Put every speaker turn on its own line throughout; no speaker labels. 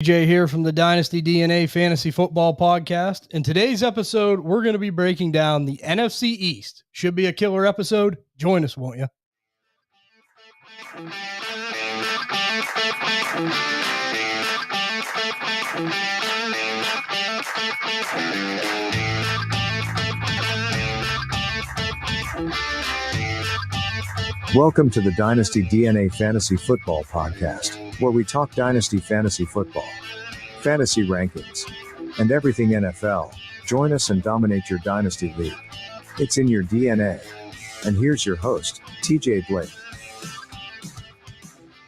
TJ here from the Dynasty DNA Fantasy Football Podcast. In today's episode, we're going to be breaking down the NFC East. Should be a killer episode. Join us, won't you?
Welcome to the Dynasty DNA Fantasy Football Podcast, where we talk Dynasty Fantasy Football, fantasy rankings, and everything NFL. Join us and dominate your Dynasty league. It's in your DNA. And here's your host, TJ Blake.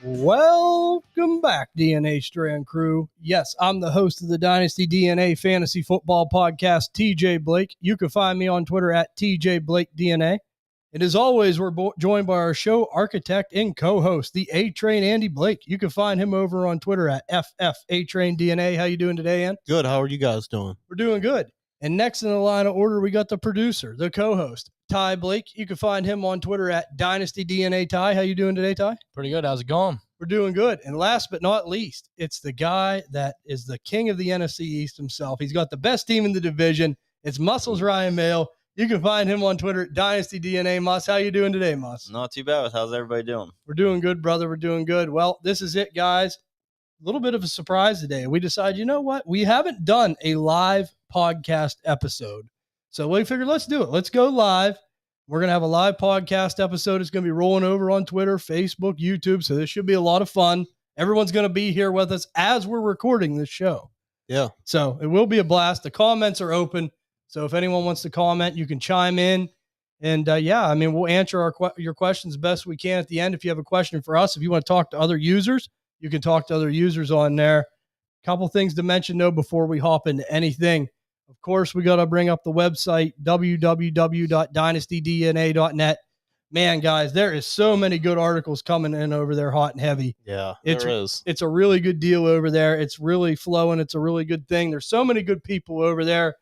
Welcome back, DNA Strand CREW. Yes, I'm the host of the Dynasty DNA Fantasy Football Podcast, TJ Blake. You can find me on Twitter at TJ Blake DNA. And as always, we're joined by our show architect and co-host, the A-Train Andy Blake. You can find him over on Twitter at FFA-Train-DNA. How you doing today, Ann?
Good. How are you guys doing?
We're doing good. And next in the line of order, we got the producer, the co-host, Ty Blake. You can find him on Twitter at DynastyDNA. Ty, how you doing today, Ty?
Pretty good. How's it going?
We're doing good. And last but not least, it's the guy that is the king of the NFC East himself. He's got the best team in the division. It's Muscles Ryan Mail. You can find him on Twitter at DynastyDNA. Mus, how you doing today, Mus?
Not too bad. How's everybody doing?
We're doing good, brother. We're doing good. Well, this is it, guys. A little bit of a surprise today. We decided, you know what? We haven't done a live podcast episode. So we figured, let's do it. Let's go live. We're going to have a live podcast episode. It's going to be rolling over on Twitter, Facebook, YouTube. So this should be a lot of fun. Everyone's going to be here with us as we're recording this show.
Yeah.
So it will be a blast. The comments are open. So if anyone wants to comment, you can chime in. And we'll answer your questions best we can at the end. If you have a question for us, if you want to talk to other users, you can talk to other users on there. A couple things to mention, though, before we hop into anything. Of course, we got to bring up the website, www.dynastydna.net. Man, guys, there is so many good articles coming in over there, hot and heavy.
Yeah,
there
is.
It's a really good deal over there. It's really flowing. It's a really good thing. There's so many good people over there.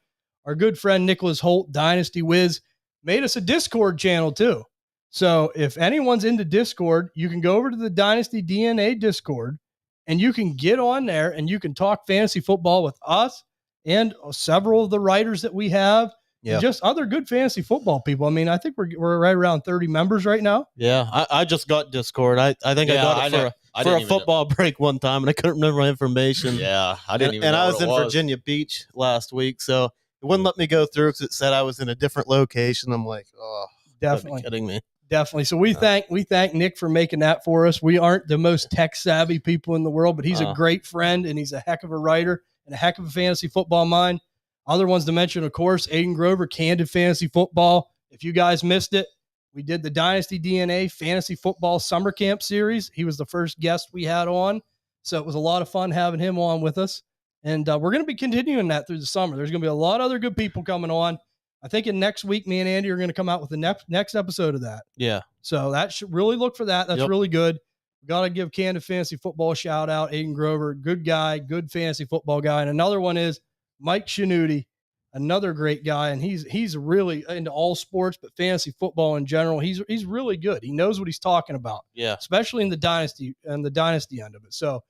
Our good friend Nicholas Holt, Dynasty Wiz, made us a Discord channel too. So if anyone's into Discord, you can go over to the Dynasty DNA Discord and you can get on there and you can talk fantasy football with us and several of the writers that we have.
Yeah.
And just other good fantasy football people. I mean, I think we're right around 30 members right now.
Yeah, I just got Discord. I think I got it for a football break one time, and I couldn't remember my information.
Yeah, I didn't even
and
know
I was
what
in
it was.
Virginia Beach last week, so it wouldn't let me go through because it said I was in a different location. I'm like, oh,
Definitely.
kidding me.
Definitely. So we thank Nick for making that for us. We aren't the most tech savvy people in the world, but he's a great friend and he's a heck of a writer and a heck of a fantasy football mind. Other ones to mention, of course, Aiden Grover, Candid Fantasy Football. If you guys missed it, we did the Dynasty DNA Fantasy Football Summer Camp Series. He was the first guest we had on. So it was a lot of fun having him on with us. And we're going to be continuing that through the summer. There's going to be a lot of other good people coming on. I think in next week, me and Andy are going to come out with the next episode of that.
Yeah.
So that should really look for that. That's really good. We got to give Candid Fantasy Football a shout out. Aiden Grover, good guy, good fantasy football guy. And another one is Mike Shanuti, another great guy. And he's really into all sports, but fantasy football in general. He's really good. He knows what he's talking about.
Yeah.
Especially in the dynasty and the dynasty end of it. So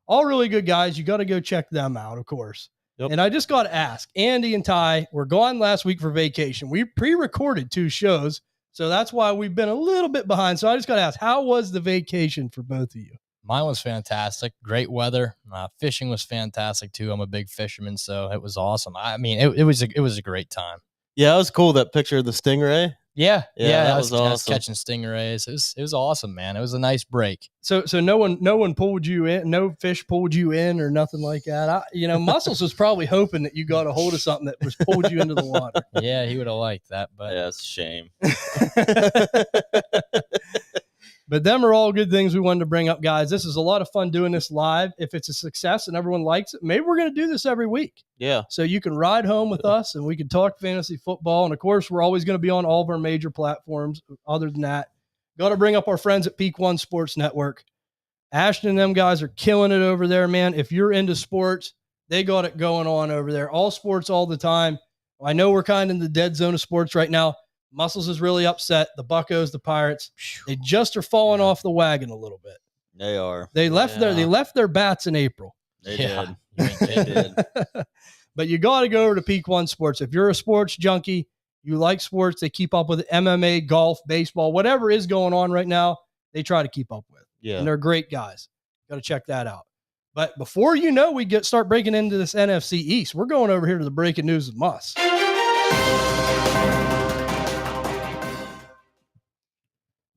all really good guys. You got to go check them out, of course.
Yep.
And I just got to ask, Andy and Ty were gone last week for vacation. We pre-recorded 2 shows, so that's why we've been a little bit behind. So I just got to ask, how was the vacation for both of you?
Mine was fantastic. Great weather. Fishing was fantastic too. I'm a big fisherman, so it was awesome. I mean, it was a great time.
Yeah, it was cool, that picture of the stingray.
Yeah,
that was
I was
awesome.
catching stingrays. It was awesome, man. It was a nice break.
So no one pulled you in, no fish pulled you in or nothing like that. Muscles was probably hoping that you got a hold of something that was pulled you into the water.
Yeah, he would have liked that, but
Yeah, it's a shame.
But them are all good things we wanted to bring up, guys. This is a lot of fun doing this live. If it's a success and everyone likes it, maybe we're going to do this every week.
Yeah.
So you can ride home with us and we can talk fantasy football. And of course, we're always going to be on all of our major platforms. Other than that, got to bring up our friends at Peak One Sports Network. Ashton and them guys are killing it over there, man. If you're into sports, they got it going on over there. All sports all the time. I know we're kind of in the dead zone of sports right now. Muscles is really upset. The Buccos, the Pirates, they just are falling off the wagon a little bit.
They are.
They left their bats in April.
They
Yeah.
did. They did.
But you got to go over to Peak One Sports. If you're a sports junkie, you like sports, they keep up with MMA, golf, baseball, whatever is going on right now, they try to keep up with.
Yeah.
And they're great guys. Got to check that out. But before you know, we start breaking into this NFC East. We're going over here to the breaking news with Muss.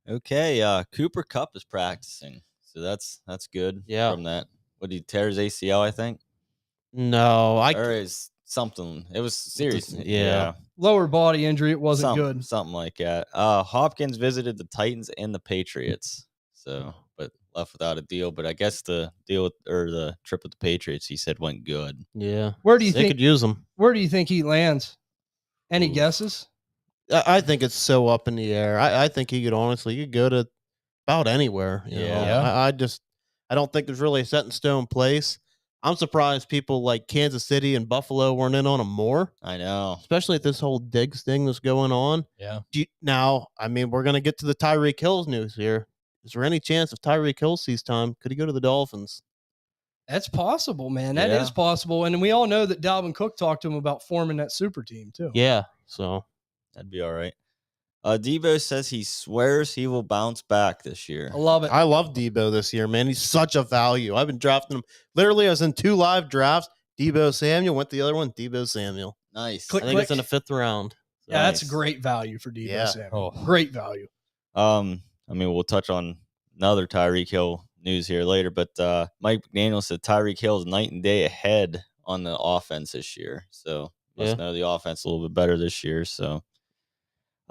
Okay, Cooper Kupp is practicing, so that's good.
Yeah.
From that, what did he tear his ACL? I think.
No,
Or is something. It was serious.
Yeah.
Lower body injury. It wasn't good.
Something like that. Hopkins visited the Titans and the Patriots, but left without a deal. But I guess the trip with the Patriots, he said, went good.
Yeah.
Where do you
They
think
could use him?
Where do you think he lands? Any guesses?
I think it's so up in the air. I think he could go to about anywhere. You know?
Yeah.
I don't think there's really a set in stone place. I'm surprised people like Kansas City and Buffalo weren't in on him more.
I know.
Especially if this whole Diggs thing that's going on.
Yeah.
Now, I mean, we're going to get to the Tyreek Hill news here. Is there any chance if Tyreek Hill sees time, could he go to the Dolphins?
That's possible, man. That is possible. And we all know that Dalvin Cook talked to him about forming that super team, too.
Yeah, so.
That'd be all right. Debo says he swears he will bounce back this year.
I love it.
I love Debo this year, man. He's such a value. I've been drafting him. Literally, I was in 2 live drafts. Debo Samuel went the other one. Debo Samuel.
Nice.
Click,
I think it's in the 5th round. So.
Yeah, that's great value for Debo Samuel. Great value.
I mean, we'll touch on another Tyreek Hill news here later, but Mike McDaniel said Tyreek Hill is night and day ahead on the offense this year. So must know the offense a little bit better this year. So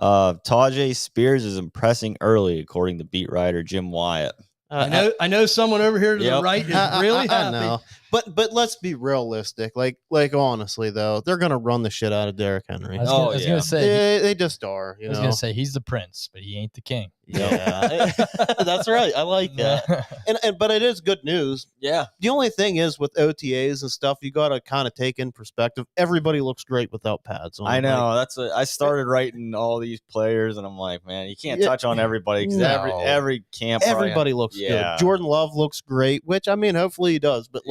Tajay Spears is impressing early, according to beat writer Jim Wyatt.
I know someone over here to the right is really happy.
Know. But let's be realistic. Like honestly though, they're gonna run the shit out of Derrick Henry.
I was gonna say
they just are. I was
gonna say he's the prince, but he ain't the king.
Yeah, that's right. I like that. And but it is good news.
Yeah.
The only thing is with OTAs and stuff, you got to kind of take in perspective. Everybody looks great without pads on.
I know. That's what I started writing all these players, and I'm like, man, you can't touch on everybody because every camp,
everybody looks good. Jordan Love looks great, which I mean, hopefully he does. But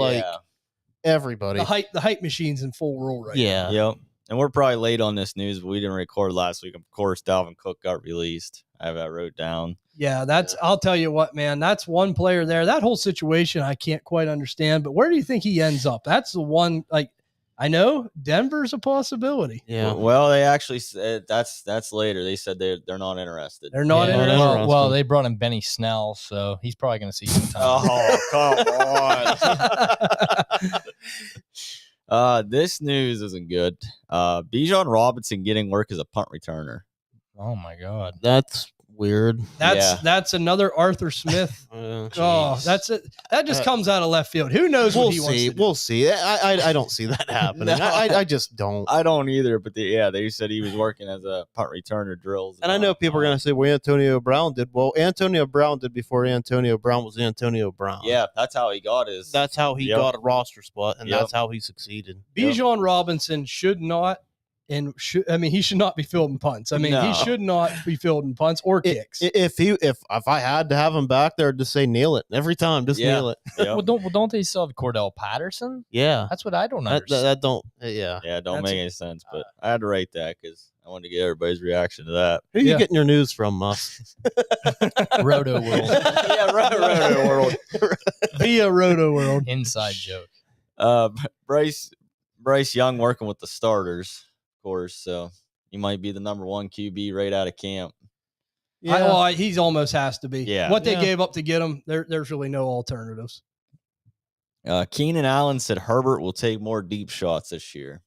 everybody,
the hype machine's in full roll right
now.
Yep. And we're probably late on this news, but we didn't record last week. Of course, Dalvin Cook got released. I have that wrote down.
Yeah, I'll tell you what, man, that's one player there. That whole situation, I can't quite understand, but where do you think he ends up? That's the one, I know Denver's a possibility.
Yeah.
Well, they actually said that's later. They said they're not interested.
They're not interested.
Well, they brought in Benny Snell, so he's probably going to see some time.
Oh, come on. This news isn't good. Bijan Robinson getting work as a punt returner.
Oh my God.
That's weird.
That's another Arthur Smith. That's it. That just comes out of left field. Who knows what he wants to do?
We'll see. I don't see that happening. I just don't.
I don't either. But they said he was working as a punt returner drills.
And I know people are going to say, well, Antonio Brown did. Well, Antonio Brown did before Antonio Brown was Antonio Brown.
Yeah, that's how he got his.
That's how he got a roster spot, and that's how he succeed.
Bijan Robinson should not. He should not be fielding punts. He should not be fielding punts or kicks.
If I had to have him back there, I'd just say nail it every time. Just nail it.
Well, don't they still have Cordell Patterson?
Yeah,
that's what I don't understand.
That don't.
Don't make any sense. But I had to write that because I wanted to get everybody's reaction to that.
Who are you getting your news from, Muss?
Roto World.
Roto World.
Via Roto World.
Inside joke.
Bryce Young working with the starters. Course, so he might be the number 1 QB right out of camp.
He's almost has to be.
Yeah,
what they gave up to get him, there's really no alternatives.
Keenan Allen said Herbert will take more deep shots this year.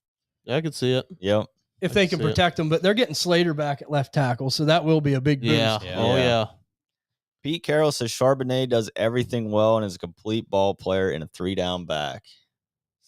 I could see it.
Yep,
if they can protect him, but they're getting Slater back at left tackle, so that will be a big boost.
Yeah.
Pete Carroll says Charbonnet does everything well and is a complete ball player and a 3-down back.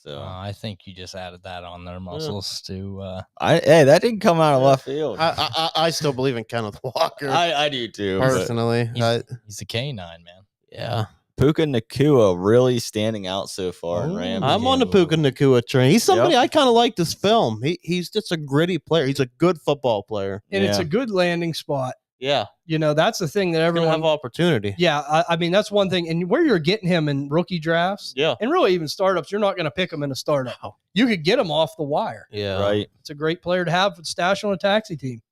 So
I think you just added that on their muscles to.
That didn't come out of left field.
I still believe in Kenneth Walker.
I do too.
Personally,
he's the K9 man.
Yeah.
Puka Nacua really standing out so far in Rams.
I'm on the Puka Nacua train. He's somebody I kind of like this film. He's just a gritty player. He's a good football player.
And it's a good landing spot.
Yeah.
That's the thing that
Everyone
everyone
have opportunity.
Yeah, I mean, that's one thing. And where you're getting him in rookie drafts, and really even startups, you're not going to pick him in a startup.
Wow.
You could get him off the wire.
Yeah.
Right.
It's a great player to have stash on a taxi team.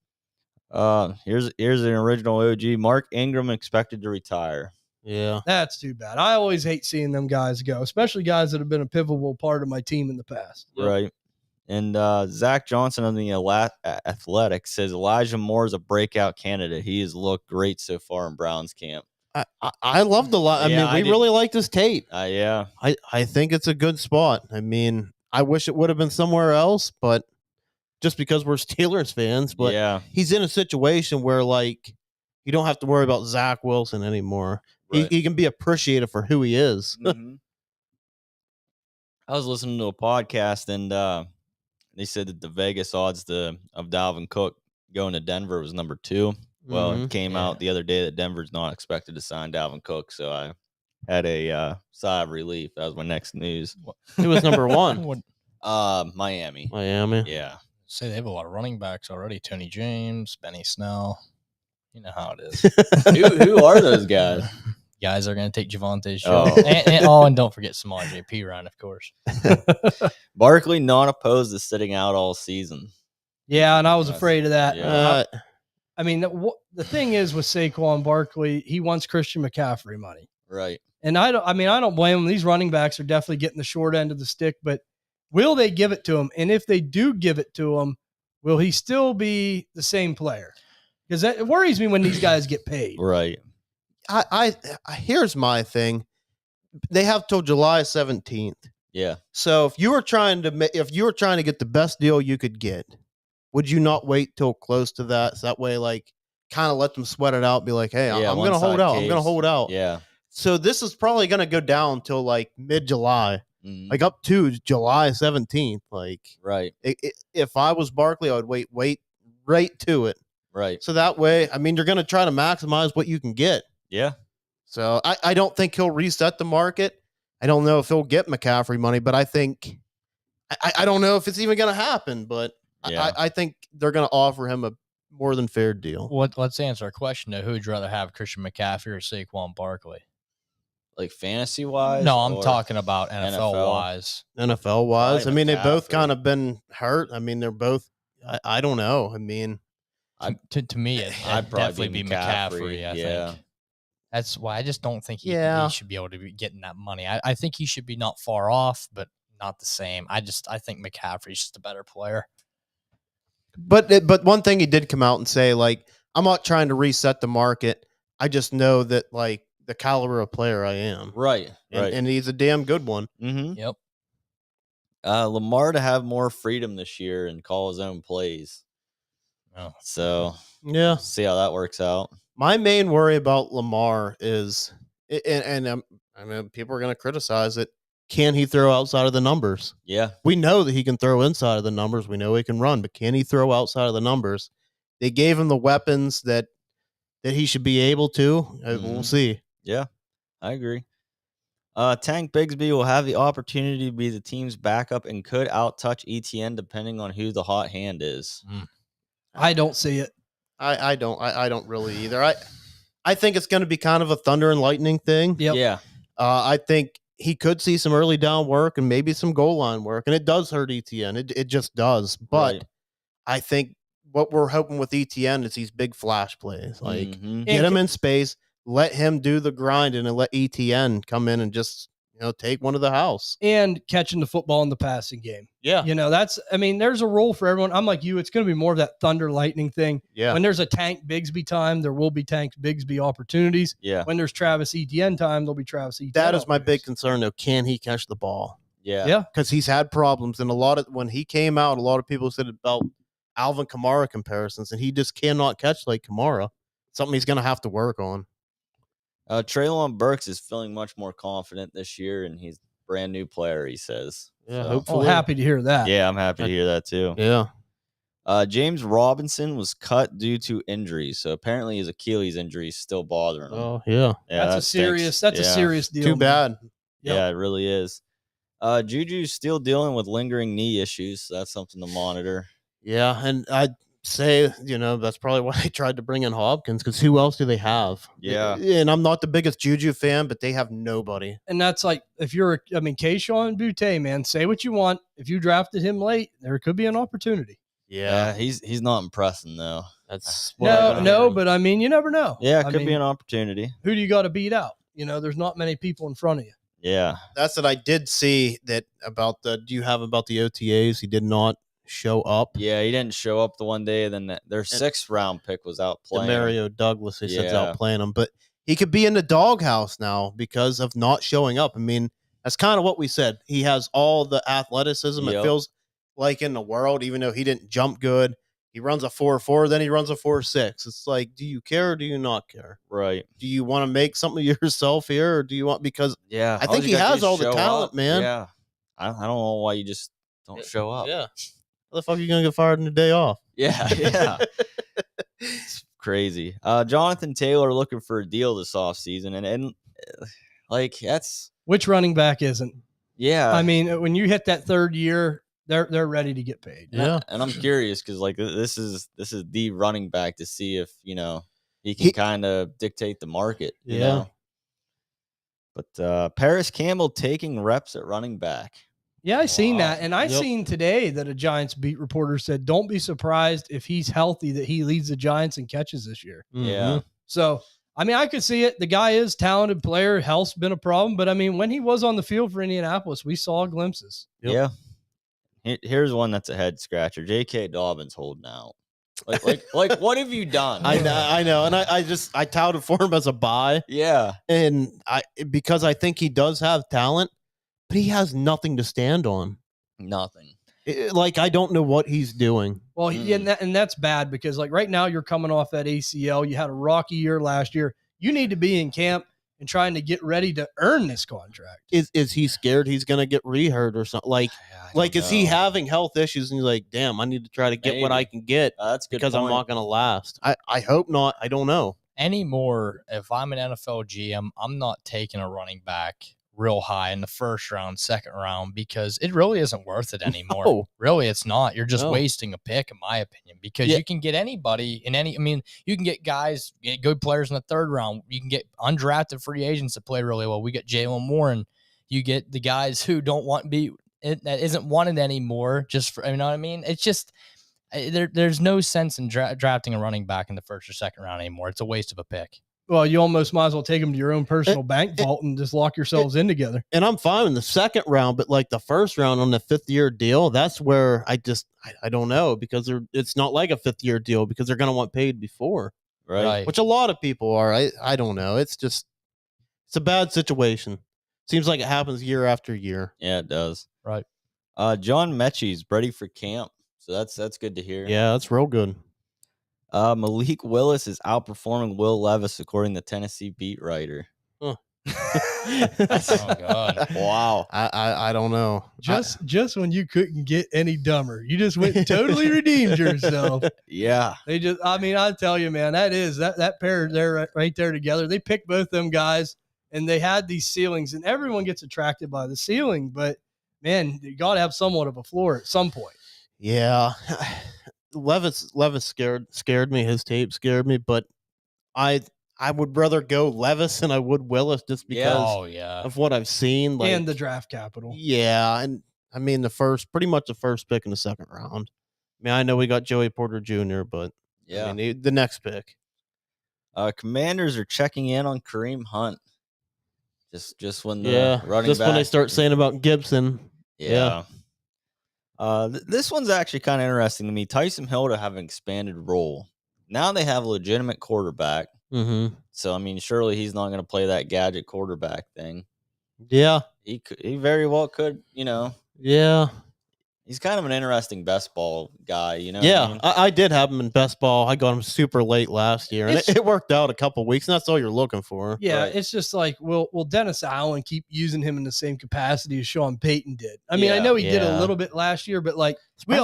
Here's an original OG. Mark Ingram expected to retire.
Yeah.
That's too bad. I always hate seeing them guys go, especially guys that have been a pivotal part of my team in the past.
Yep.
Right. And Zach Johnson on the Athletic says Elijah Moore is a breakout candidate. He has looked great so far in Browns camp.
I loved a lot.
Yeah,
I mean, we really like this tape.
Yeah.
I think it's a good spot. I mean, I wish it would have been somewhere else, but just because we're Steelers fans, but
yeah.
he's in a situation where, like, you don't have to worry about Zach Wilson anymore.
Right.
He can be appreciated for who he is.
Mm-hmm. I was listening to a podcast, and they said that the Vegas odds of Dalvin Cook going to Denver was number 2. Well, it came out the other day that Denver's not expected to sign Dalvin Cook, so I had a sigh of relief. That was my next news.
Who was number 1?
Miami.
Miami.
Yeah.
Say they have a lot of running backs already. Tony James, Benny Snell. You know how it is.
who are those guys?
Guys are going to take Javonte's show. And don't forget Samal JP Ryan, of course.
Barkley not opposed to sitting out all season.
Yeah, and I was afraid of that.
Yeah.
I mean, the thing is with Saquon Barkley, he wants Christian McCaffrey money.
Right.
And I don't blame him. These running backs are definitely getting the short end of the stick, but will they give it to him? And if they do give it to him, will he still be the same player? Because it worries me when these guys get paid.
Right.
I here's my thing. They have till July 17th.
Yeah.
So if you were trying to get the best deal you could get, would you not wait till close to that? So that way, like, kind of let them sweat it out. Be like, hey, I'm going to hold out. I'm going to hold out.
Yeah.
So this is probably going to go down till like mid-July, like up to July 17th. Like,
right.
If I was Barkley, I would wait right to it.
Right.
So that way, I mean, you're going to try to maximize what you can get.
Yeah.
So I don't think he'll reset the market. I don't know if he'll get McCaffrey money, but I think I don't know if it's even going to happen. But
yeah.
I think they're going to offer him a more than fair deal.
Let's answer a question though. Who would you rather have, Christian McCaffrey or Saquon Barkley?
Like fantasy wise?
No, I'm talking about NFL wise.
NFL wise,
Probably
I mean, they've both
McCaffrey.
kind of been hurt. I mean, they're both. I don't know. I mean,
To me, it'd
I'd
definitely
probably
be McCaffrey. I
yeah.
think. That's why I just don't think he should be able to be getting that money. I think he should be not far off, but not the same. I think McCaffrey's just a better player.
but one thing he did come out and say, like, I'm not trying to reset the market. I just know that, like, the caliber of player I am.
Right. Right.
And he's a damn good one.
Mm-hmm.
Yep.
Lamar to have more freedom this year and call his own plays.
Oh.
So
Yeah.
see how that works out.
My main worry about Lamar is, and I mean, people are going to criticize it. Can he throw outside of the numbers?
Yeah.
We know that he can throw inside of the numbers. We know he can run, but can he throw outside of the numbers? They gave him the weapons that he should be able to. We'll see.
Yeah, I agree. Tank Bigsby will have the opportunity to be the team's backup and could outtouch ETN depending on who the hot hand is.
I don't see it.
I don't really either. I think it's going to be kind of a thunder and lightning thing.
Yep.
Yeah.
I think he could see some early down work and maybe some goal line work, and it does hurt ETN. It just does. But
Right.
I think what we're hoping with ETN is these big flash plays. Like,
Mhm.
get him in space, let him do the grinding, and let ETN come in and just, take one to the house.
And catching the football in the passing game.
Yeah.
There's a role for everyone. I'm like you. It's going to be more of that thunder lightning thing.
Yeah.
When there's a Tank Bigsby time, there will be Tank Bigsby opportunities.
Yeah.
When there's Travis Etienne time, there'll be Travis Etienne.
That is my big
opportunities.
concern, though. Can he catch the ball?
Yeah.
Yeah.
Because he's had problems. And when he came out, a lot of people said about Alvin Kamara comparisons, and he just cannot catch like Kamara. Something he's going to have to work on.
Treylon Burks is feeling much more confident this year, and he's a brand new player, he says.
Yeah,
So,
hopefully.
Happy to hear that.
yeah, I'm happy to hear that too.
Yeah.
James Robinson was cut due to injuries, so apparently his Achilles injury is still bothering him.
Oh, yeah.
Yeah,
That's
that
a serious.
stinks.
That's
Yeah.
a serious deal.
Too
man.
bad.
Yep.
Yeah, it really is. Juju's still dealing with lingering knee issues, so that's something to monitor.
Yeah, and say, that's probably why they tried to bring in Hopkins, because who else do they have?
Yeah.
And I'm not the biggest Juju fan, but they have nobody.
And that's like, if you're, Keyshawn Butte, man, say what you want. If you drafted him late, there could be an opportunity.
Yeah, he's not impressing though.
That's
no, but you never know.
Yeah, it could be an opportunity.
Who do you got to beat out? There's not many people in front of you.
Yeah,
that's what I did see that about the. Do you have about the OTAs? He did not show up.
Yeah, he didn't show up the one day. Then their 6th round pick was out playing.
Mario Douglas, he says, out playing him, but he could be in the doghouse now because of not showing up. I mean, that's kind of what we said. He has all the athleticism.
Yep.
It feels like in the world, even though he didn't jump good. He runs a 4.4, then he runs a 4.6. It's like, do you care or do you not care?
Right.
Do you want to make something of yourself here, or do you want, because I think he
you
has all the talent,
up.
man.
Yeah. I don't know why you just don't show up.
Yeah. How the fuck are you going to get fired in the day off?
Yeah. It's crazy. Jonathan Taylor looking for a deal this offseason. And like, that's.
Which running back isn't?
Yeah.
When you hit that 3rd year, they're ready to get paid.
Yeah.
And I'm curious because like this is the running back to see if he can kind of dictate the market. You know? But Paris Campbell taking reps at running back.
Yeah, I seen that, and I seen today that a Giants beat reporter said, "Don't be surprised if he's healthy that he leads the Giants in catches this year."
Mm-hmm.
Yeah.
So I could see it. The guy is a talented player. Health's been a problem, but when he was on the field for Indianapolis, we saw glimpses.
Yep. Yeah. Here's one that's a head scratcher. J.K. Dobbins holding out. Like, what have you done?
I know, and I touted for him as a buy.
Yeah,
and because I think he does have talent, but he has nothing to stand on.
Nothing.
I don't know what he's doing.
Well, and that's bad because right now you're coming off that ACL. You had a rocky year last year. You need to be in camp and trying to get ready to earn this contract.
Is he scared he's going to get re-hurt or something? Is he having health issues and he's like, damn, I need to try to get what I can get
that's good
because
point.
I'm not going to last. I hope not. I don't know.
Anymore, if I'm an NFL GM, I'm not taking a running back real high in the 1st round, 2nd round, because it really isn't worth it anymore.
No.
Really, it's not. You're just wasting a pick, in my opinion, because you can get anybody in any. You can get guys, get good players in the 3rd round. You can get undrafted free agents that play really well. We get Jalen Warren. You get the guys who don't want to be that isn't wanted anymore. Just for, you know what I mean? It's just there's no sense in drafting a running back in the 1st or 2nd round anymore. It's a waste of a pick.
Well, you almost might as well take them to your own personal bank vault and just lock yourselves in together.
And I'm fine in the 2nd round, but the 1st round on the 5th year deal, that's where I don't know, because it's not like a 5th year deal because they're going to want paid before.
Right.
Which a lot of people are. I don't know. It's a bad situation. Seems like it happens year after year.
Yeah, it does.
Right.
John Mechie's ready for camp. So that's good to hear.
Yeah, that's real good.
Malik Willis is outperforming Will Levis, according to Tennessee beat writer.
Huh.
Oh God!
Wow.
I don't know.
Just when you couldn't get any dumber, you just went and totally redeemed yourself.
Yeah.
They just. I tell you, man, that pair there right there together. They picked both them guys, and they had these ceilings, and everyone gets attracted by the ceiling, but man, you got to have somewhat of a floor at some point.
Yeah. Levis scared me. His tape scared me, but I would rather go Levis than I would Willis just because of what I've seen.
And the draft capital.
Yeah. And pretty much the first pick in the 2nd round. I know we got Joey Porter Jr., but the next pick.
Commanders are checking in on Kareem Hunt. Just when the running
just
back,
when they start saying about Gibson.
Yeah. This one's actually kind of interesting to me. Tyson Hill to have an expanded role. Now they have a legitimate quarterback.
Mm-hmm.
So, surely he's not going to play that gadget quarterback thing.
Yeah.
He very well could,
Yeah.
He's kind of an interesting best ball guy,
Yeah,
what I mean?
I did have him in best ball. I got him super late last year, and it worked out a couple of weeks, and that's all you're looking for.
Yeah,
Right.
It's just like, will Dennis Allen keep using him in the same capacity as Sean Payton did? I know he did a little bit last year, but we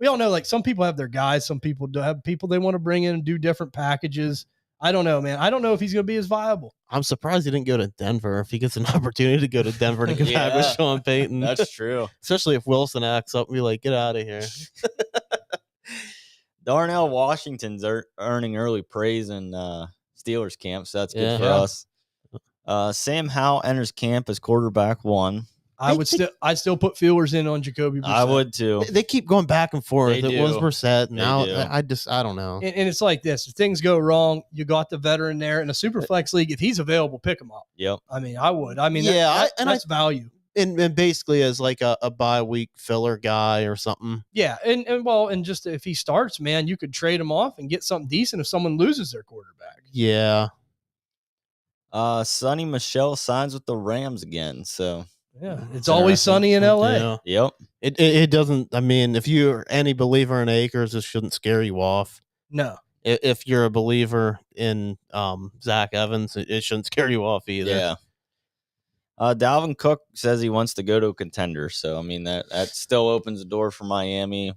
all know, some people have their guys, some people do have people they want to bring in and do different packages. I don't know, man. I don't know if he's going to be as viable.
I'm surprised he didn't go to Denver. If he gets an opportunity to go to Denver to get back with Sean Payton.
That's true.
Especially if Wilson acts up and be like, get out of here.
Darnell Washington's earning early praise in Steelers camp, so that's good for us. Sam Howell enters camp as quarterback 1.
I'd still put feelers in on Jacoby Brissett.
I would too.
They keep going back and forth.
They
It was
do.
Brissett. Now
do.
I don't know.
And it's like this: if things go wrong, you got the veteran there in a super flex league. If he's available, pick him up.
Yep.
I mean, I would. I mean, that's value.
And basically as like a bye week filler guy or something.
Yeah, and just if he starts, man, you could trade him off and get something decent if someone loses their quarterback.
Yeah.
Sonny Michel signs with the Rams again, so.
Yeah, it's always sunny in LA.
Yeah.
Yep.
It doesn't. I mean, if you're any believer in Akers, this shouldn't scare you off.
No.
If you're a believer in Zach Evans, it shouldn't scare you off either.
Yeah. Dalvin Cook says he wants to go to a contender, so I mean that still opens the door for Miami.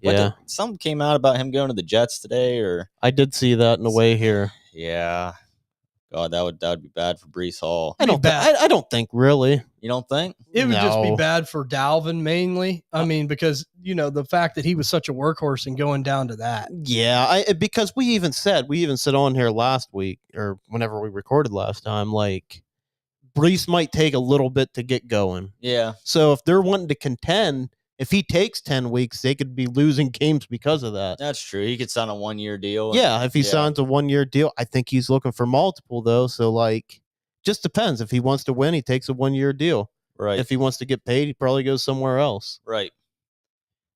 Something came out about him going to the Jets today, or
I did see that in the way here.
Yeah. God, that would be bad for Breece Hall.
I don't think really.
You don't think?
It would just be bad for Dalvin mainly. I mean, because the fact that he was such a workhorse and going down to that.
Yeah, because we even said on here last week or whenever we recorded last time, like Breece might take a little bit to get going.
Yeah.
So if they're wanting to contend, if he takes 10 weeks, they could be losing games because of that.
That's true. He could sign a 1-year deal.
Yeah, if he signs a 1-year deal, I think he's looking for multiple though. So like, just depends. If he wants to win, he takes a 1-year deal.
Right.
If he wants to get paid, he probably goes somewhere else.
Right.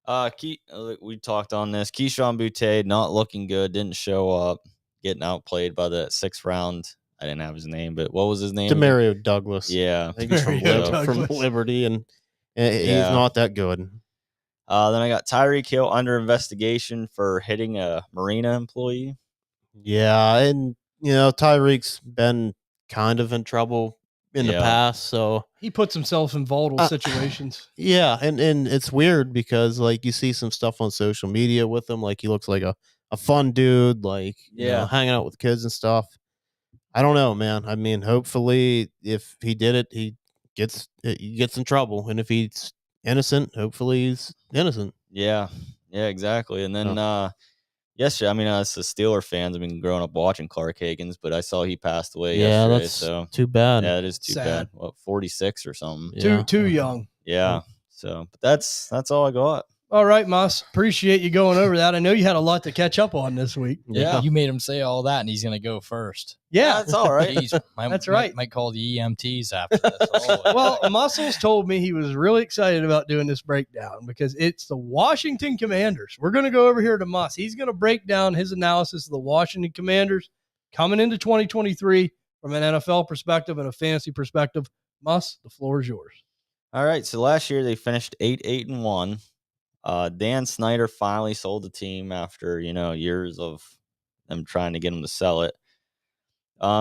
We talked on this. Keyshawn Boutte not looking good. Didn't show up. Getting outplayed by the 6th round. I didn't have his name, but what was his name?
Demario Douglas.
Yeah.
I think he's from Liberty, and he's not that good.
Then I got Tyreek Hill under investigation for hitting a marina employee.
Yeah, and Tyreek's been kind of in trouble in the past, so
he puts himself in volatile situations.
Yeah, and it's weird because like you see some stuff on social media with him, like he looks like a fun dude, like hanging out with kids and stuff. I don't know, man. I mean, hopefully, if he did it, he gets in trouble, and if he's innocent, hopefully he's innocent.
Yeah, exactly. And then, yesterday, I mean, as the Steeler fans, I've been growing up watching Clark Haggans, but I saw he passed away yesterday.
That's
so
too bad.
Yeah, it is too bad. What, 46 or something?
Yeah. Too young.
Yeah. So, but that's all I got.
All right, Moss. Appreciate you going over that. I know you had a lot to catch up on this week.
Yeah. You made him say all that, and he's going to go first.
Yeah.
That's all right.
Jeez,
that's right.
Might call the EMTs after this.
Well, Muscles told me he was really excited about doing this breakdown because it's the Washington Commanders. We're going to go over here to Moss. He's going to break down his analysis of the Washington Commanders coming into 2023 from an NFL perspective and a fantasy perspective. Moss, the floor is yours.
All right. So last year they finished 8-1. Dan Snyder finally sold the team after, years of them trying to get him to sell it.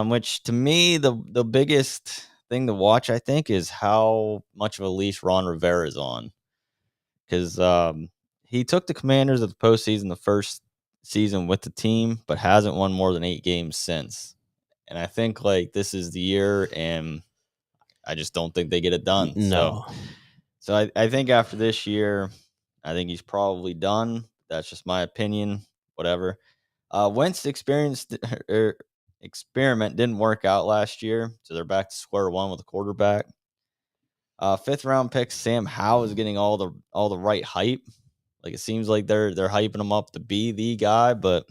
Which to me, the biggest thing to watch, I think, is how much of a leash Ron Rivera is on. Because he took the Commanders at the postseason the first season with the team, but hasn't won more than 8 games since. And I think like this is the year, and I just don't think they get it done.
No.
So I think after this year, I think he's probably done. That's just my opinion. Whatever. Wentz's experiment didn't work out last year, so they're back to square one with a quarterback. 5th round pick Sam Howell is getting all the right hype. Like it seems like they're hyping him up to be the guy, but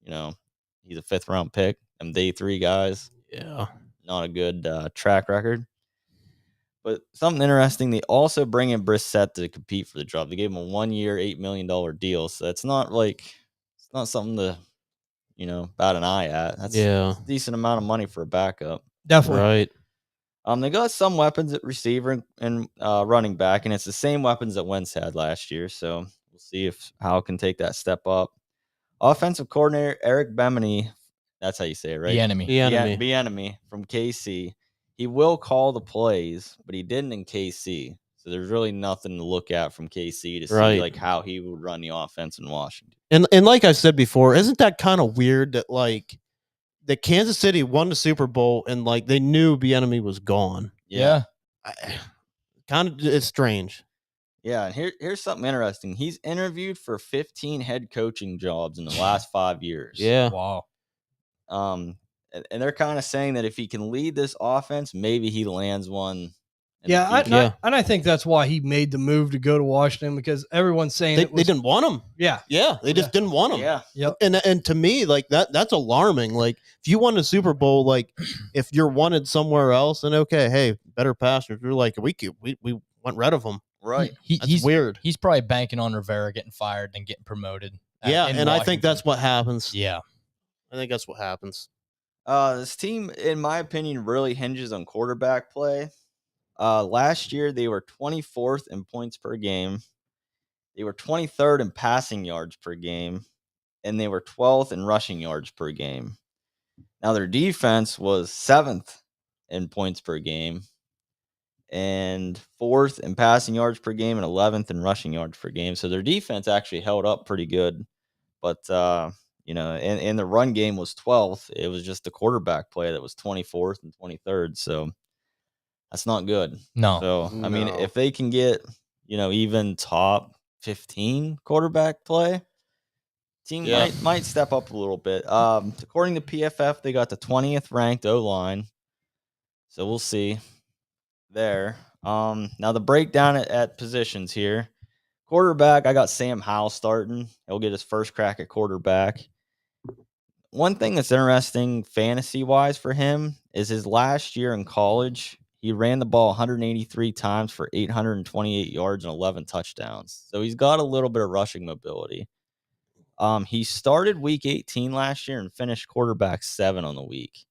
he's a 5th round pick. Them day 3 guys.
Yeah,
not a good track record. But something interesting, they also bring in Brissett to compete for the job. They gave him a 1-year, $8 million deal. So it's not something to, bat an eye at. That's a decent amount of money for a backup.
Definitely.
Right.
They got some weapons at receiver and running back, and it's the same weapons that Wentz had last year. So we'll see if Howell can take that step up. Offensive coordinator Eric Bieniemy, that's how you say it, right? Bieniemy from KC. He will call the plays, but he didn't in KC. So there's really nothing to look at from KC to see like how he would run the offense in Washington.
And like I said before, isn't that kind of weird that like the Kansas City won the Super Bowl and like they knew Bieniemy was gone?
Yeah.
It's strange.
Yeah, and here's something interesting. He's interviewed for 15 head coaching jobs in the last 5 years.
Yeah.
Wow.
And they're kind of saying that if he can lead this offense, maybe he lands one.
I think that's why he made the move to go to Washington, because everyone's saying
they didn't want him.
Yeah.
Yeah. They just didn't want him.
Yeah.
Yep.
And to me, like that's alarming. Like if you won a Super Bowl, like if you're wanted somewhere else, then okay, hey, better passers. We're like, we went rid of him.
Right.
That's weird.
He's probably banking on Rivera getting fired and getting promoted.
Yeah. And
Washington.
I think that's what happens.
Yeah.
I think that's what happens.
This team, in my opinion, really hinges on quarterback play. Last year, they were 24th in points per game. They were 23rd in passing yards per game. And they were 12th in rushing yards per game. Now, their defense was 7th in points per game and 4th in passing yards per game and 11th in rushing yards per game. So their defense actually held up pretty good. But, and the run game was 12th. It was just the quarterback play that was 24th and 23rd. So that's not good.
No.
So, I mean, if they can get, even top 15 quarterback play, team might step up a little bit. According to PFF, they got the 20th ranked O-line. So we'll see there. Now the breakdown at positions here. Quarterback, I got Sam Howell starting. He'll get his first crack at quarterback. One thing that's interesting fantasy-wise for him is his last year in college, he ran the ball 183 times for 828 yards and 11 touchdowns. So he's got a little bit of rushing mobility. He started week 18 last year and finished quarterback 7 on the week.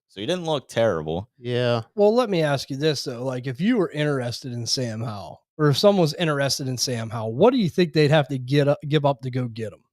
So he didn't look terrible.
Yeah.
Well, let me ask you this, though. Like, if you were interested in Sam Howell, or if someone was interested in Sam Howell, what do you think they'd have to give up to go get him?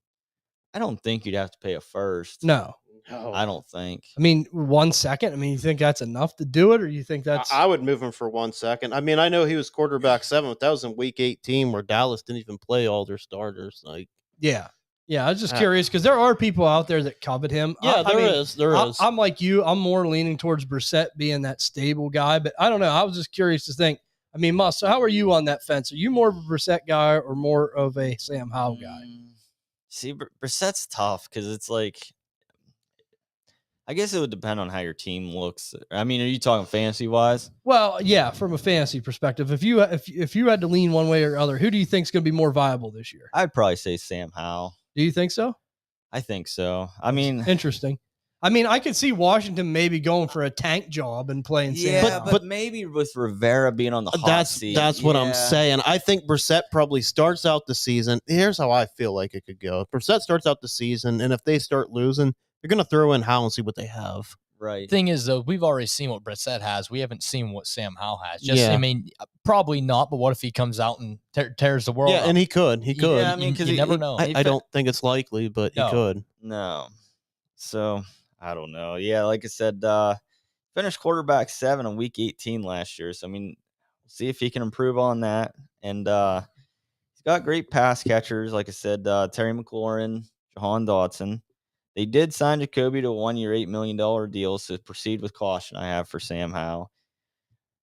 I don't think you'd have to pay a first.
No.
I don't think.
I mean, 1 second. I mean, you think that's enough to do it, or you think that's?
I would move him for 1 second. I mean, I know he was quarterback 7, but that was in week 18 where Dallas didn't even play all their starters. Like,
yeah. I was just curious because there are people out there that covet him.
Yeah, there is.
I'm like you. I'm more leaning towards Brissett being that stable guy, but I don't know. I was just curious to think. I mean, Musk, so how are you on that fence? Are you more of a Brissett guy or more of a Sam Howell guy?
See, Brissett's tough because it's like, I guess it would depend on how your team looks. I mean, are you talking fantasy wise?
Well, yeah, from a fantasy perspective, if you had to lean one way or other, who do you think is going to be more viable this year?
I'd probably say Sam Howell.
Do you think so?
I think so. I mean,
interesting. I mean, I could see Washington maybe going for a tank job and playing Sam Howell.
But maybe with Rivera being on the hot seat.
That's what I'm saying. I think Brissett probably starts out the season. Here's how I feel like it could go. If Brissett starts out the season, and if they start losing, they're going to throw in Howell and see what they have.
Right.
Thing is, though, we've already seen what Brissett has. We haven't seen what Sam Howell has. I mean, probably not. But what if he comes out and tears the world?
Yeah,
up?
and he could.
Yeah, I mean, because
you never know.
I don't think it's likely, but he could.
No. So I don't know. Yeah, like I said, finished quarterback 7 in week 18 last year. So I mean, we'll see if he can improve on that. And he's got great pass catchers, like I said, Terry McLaurin, Jahan Dotson. They did sign Jacoby to a 1-year, $8 million deal, so proceed with caution I have for Sam Howell.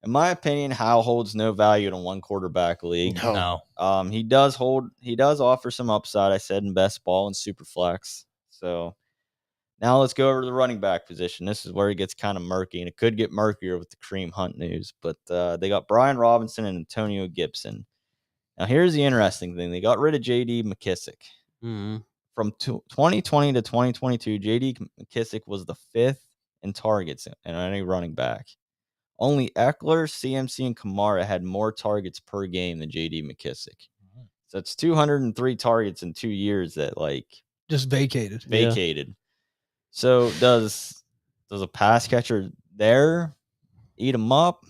In my opinion, Howell holds no value in a one quarterback league.
No.
He does offer some upside, I said, in best ball and super flex. So now let's go over to the running back position. This is where it gets kind of murky, and it could get murkier with the Kareem Hunt news. But they got Brian Robinson and Antonio Gibson. Now here's the interesting thing. They got rid of J.D. McKissick.
Mm-hmm.
From 2020 to 2022, J.D. McKissick was the 5th in targets in any running back. Only Eckler, CMC, and Kamara had more targets per game than J.D. McKissick. Mm-hmm. So it's 203 targets in 2 years that
just vacated.
Yeah. So does a pass catcher there eat him up?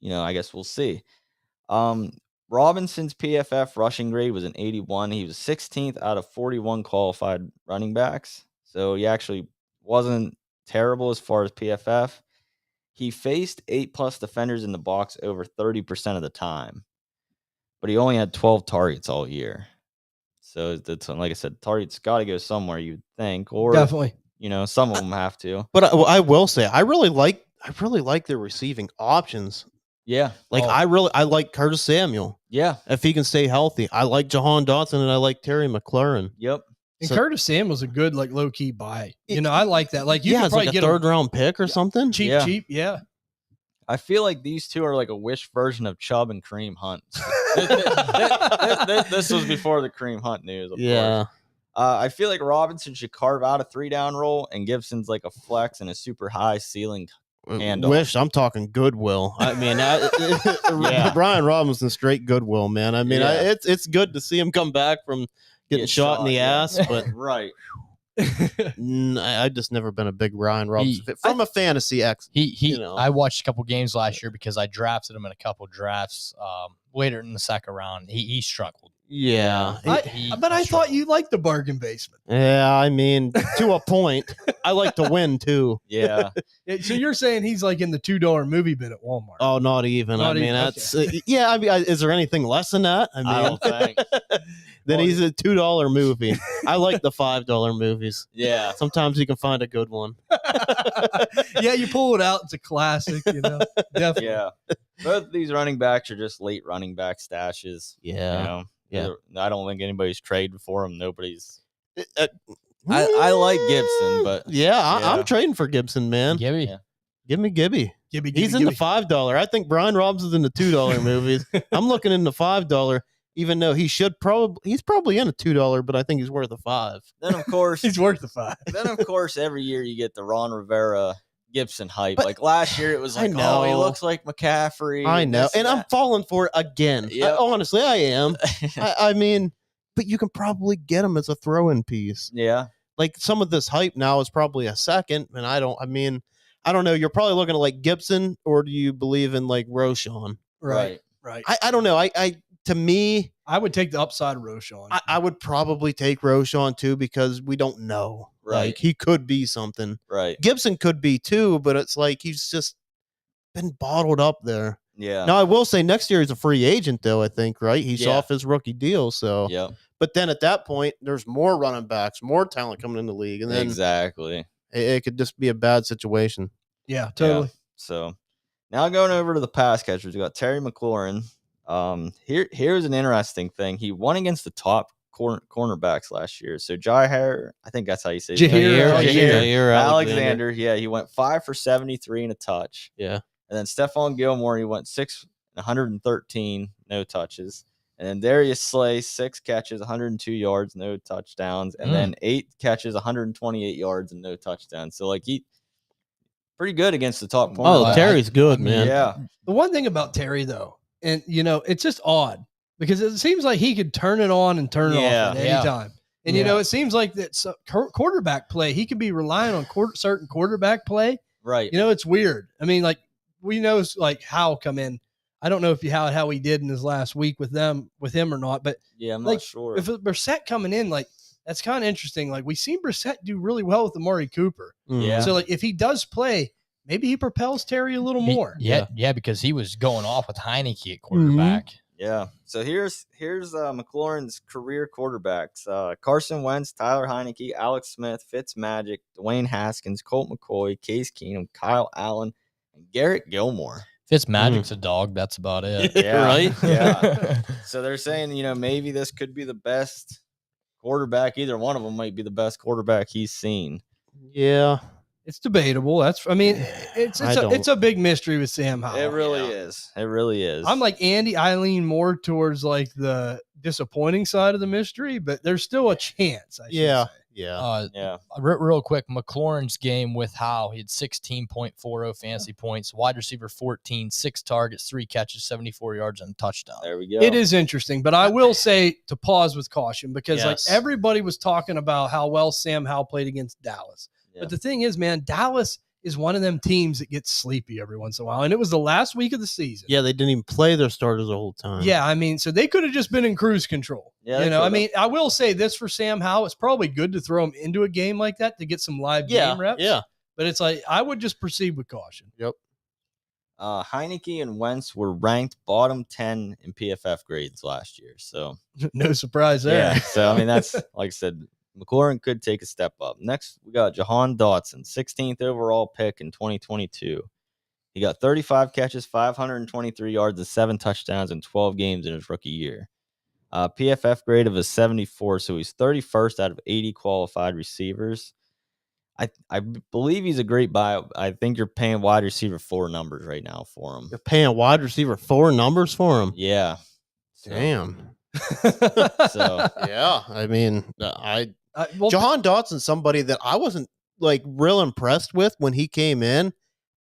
I guess we'll see. Robinson's PFF rushing grade was an 81. He was 16th out of 41 qualified running backs. So he actually wasn't terrible as far as PFF. He faced 8+ defenders in the box over 30% of the time. But he only had 12 targets all year. So that's, like I said, targets got to go somewhere, you'd think. Or
definitely.
Some of them have to.
But I will say, I really like their receiving options.
Yeah.
Like I like Curtis Samuel.
Yeah.
If he can stay healthy. I like Jahan Dotson and I like Terry McLaurin.
Yep.
And Curtis Samuel's a good like low key buy. I like that. Like you could
it's
probably
like a
get
third round pick or something.
cheap. Yeah.
I feel like these two are like a wish version of Chubb and Kareem Hunt. This was before the Kareem Hunt news. Of course. I feel like Robinson should carve out a 3-down role, and Gibson's like a flex and a super high ceiling handoff.
I'm talking goodwill. I mean, Brian Robinson straight goodwill, man. I mean, it's good to see him come back from getting shot in the ass, but
right.
I've just never been a big Brian Robinson fan. From a fantasy
I watched a couple games last year because I drafted him in a couple drafts later in the second round. He struggled.
Yeah.
But I thought you liked the bargain basement.
Yeah, I mean, to a point. I like to win too.
Yeah.
So you're saying he's like in the $2 movie bin at Walmart?
Oh, not even. That's yeah. I mean, is there anything less than that? I mean,
I don't think.
Then he's a $2 movie. I like the $5 movies.
Yeah.
Sometimes you can find a good one.
Yeah, you pull it out. It's a classic, Definitely.
Yeah. Both of these running backs are just late running back stashes.
Yeah.
Yeah. I don't think anybody's traded for him. Nobody's. I like Gibson, but
I'm trading for Gibson, man.
Gibby.
Yeah.
Give me Gibby. He's in the $5. I think Brian Robinson's in the $2 movies. I'm looking in the $5, even though he's probably in a $2, but I think he's worth a $5.
Then of course
he's worth the $5.
Then of course every year you get the Ron Rivera Gibson hype. Like last year it was like, oh, he looks like McCaffrey.
I know. And I'm falling for it again.
Yep.
Honestly, I am. I mean, but you can probably get him as a throw-in piece.
Yeah.
Like some of this hype now is probably a second, and I don't know. You're probably looking at like Gibson, or do you believe in like Roschon?
Right.
I don't know. To me,
I would take the upside of Roschon.
I would probably take Roschon too, because we don't know.
Right.
Like he could be something.
Right.
Gibson could be too, but it's like he's just been bottled up there.
Yeah.
Now I will say next year he's a free agent though, I think, right? He's off his rookie deal. So
yeah.
But then at that point, there's more running backs, more talent coming in the league. And then
exactly.
It could just be a bad situation.
Yeah, totally.
Yeah. So now going over to the pass catchers, we got Terry McLaurin. Here's an interesting thing. He won against the top cornerbacks last year. So Jair, I think that's how you say it.
Jair
Alexander. Yeah, he went 5 for 73 and a touch.
Yeah.
And then Stephon Gilmore, he went 113, no touches. And then Darius Slay, 6 catches, 102 yards, no touchdowns. And then 8 catches, 128 yards, and no touchdowns. So, like, he pretty good against the top corner.
Oh, Terry's good, man.
Yeah.
The one thing about Terry, though, and, it's just odd because it seems like he could turn it on and turn it off at any time. And, it seems like that quarterback play, he could be relying on certain quarterback play.
Right.
It's weird. I mean, like, we know, like, Howe come in. I don't know if how he did in his last week with him or not, but
I'm
like,
not sure.
If Brissett coming in, like, that's kind of interesting. Like, we've seen Brissett do really well with Amari Cooper.
Yeah.
So, like, if he does play, maybe he propels Terry a little more.
Yeah, because he was going off with Heineke at quarterback.
Yeah. So here's McLaurin's career quarterbacks: Carson Wentz, Tyler Heineke, Alex Smith, Fitzmagic, Dwayne Haskins, Colt McCoy, Case Keenum, Kyle Allen, and Garrett Gilmore.
Fitzmagic's a dog. That's about it.
Yeah,
right?
Yeah. So they're saying, maybe this could be the best quarterback. Either one of them might be the best quarterback he's seen.
Yeah.
It's debatable. It's a big mystery with Sam Howell.
It really is. It really is.
I'm like Andy. I lean more towards like the disappointing side of the mystery, but there's still a chance. I should say.
Yeah.
Real quick, McLaurin's game with Howe, he had 16.40 fantasy points, wide receiver 14, 6 targets, 3 catches, 74 yards, and a touchdown.
There we go.
It is interesting, but I will say to pause with caution because like everybody was talking about how well Sam Howell played against Dallas. Yeah. But the thing is, man, Dallas is one of them teams that gets sleepy every once in a while. And it was the last week of the season.
Yeah, they didn't even play their starters the whole time.
Yeah, I mean, so they could have just been in cruise control.
Yeah,
I mean, I will say this for Sam Howell. It's probably good to throw him into a game like that to get some live game reps.
Yeah.
But it's like, I would just proceed with caution.
Yep.
Heineke and Wentz were ranked bottom 10 in PFF grades last year. So
no surprise there.
Yeah. So, I mean, that's, like I said, McLaurin could take a step up. Next, we got Jahan Dotson, 16th overall pick in 2022. He got 35 catches, 523 yards, and 7 touchdowns in 12 games in his rookie year. PFF grade of a 74, so he's 31st out of 80 qualified receivers. I believe he's a great buy. I think you're paying wide receiver 4 numbers right now for him.
You're paying wide receiver 4 numbers for him?
Yeah. So,
Damn.
So
yeah, I mean,
well,
Jahan Dotson's somebody that I wasn't like real impressed with when he came in.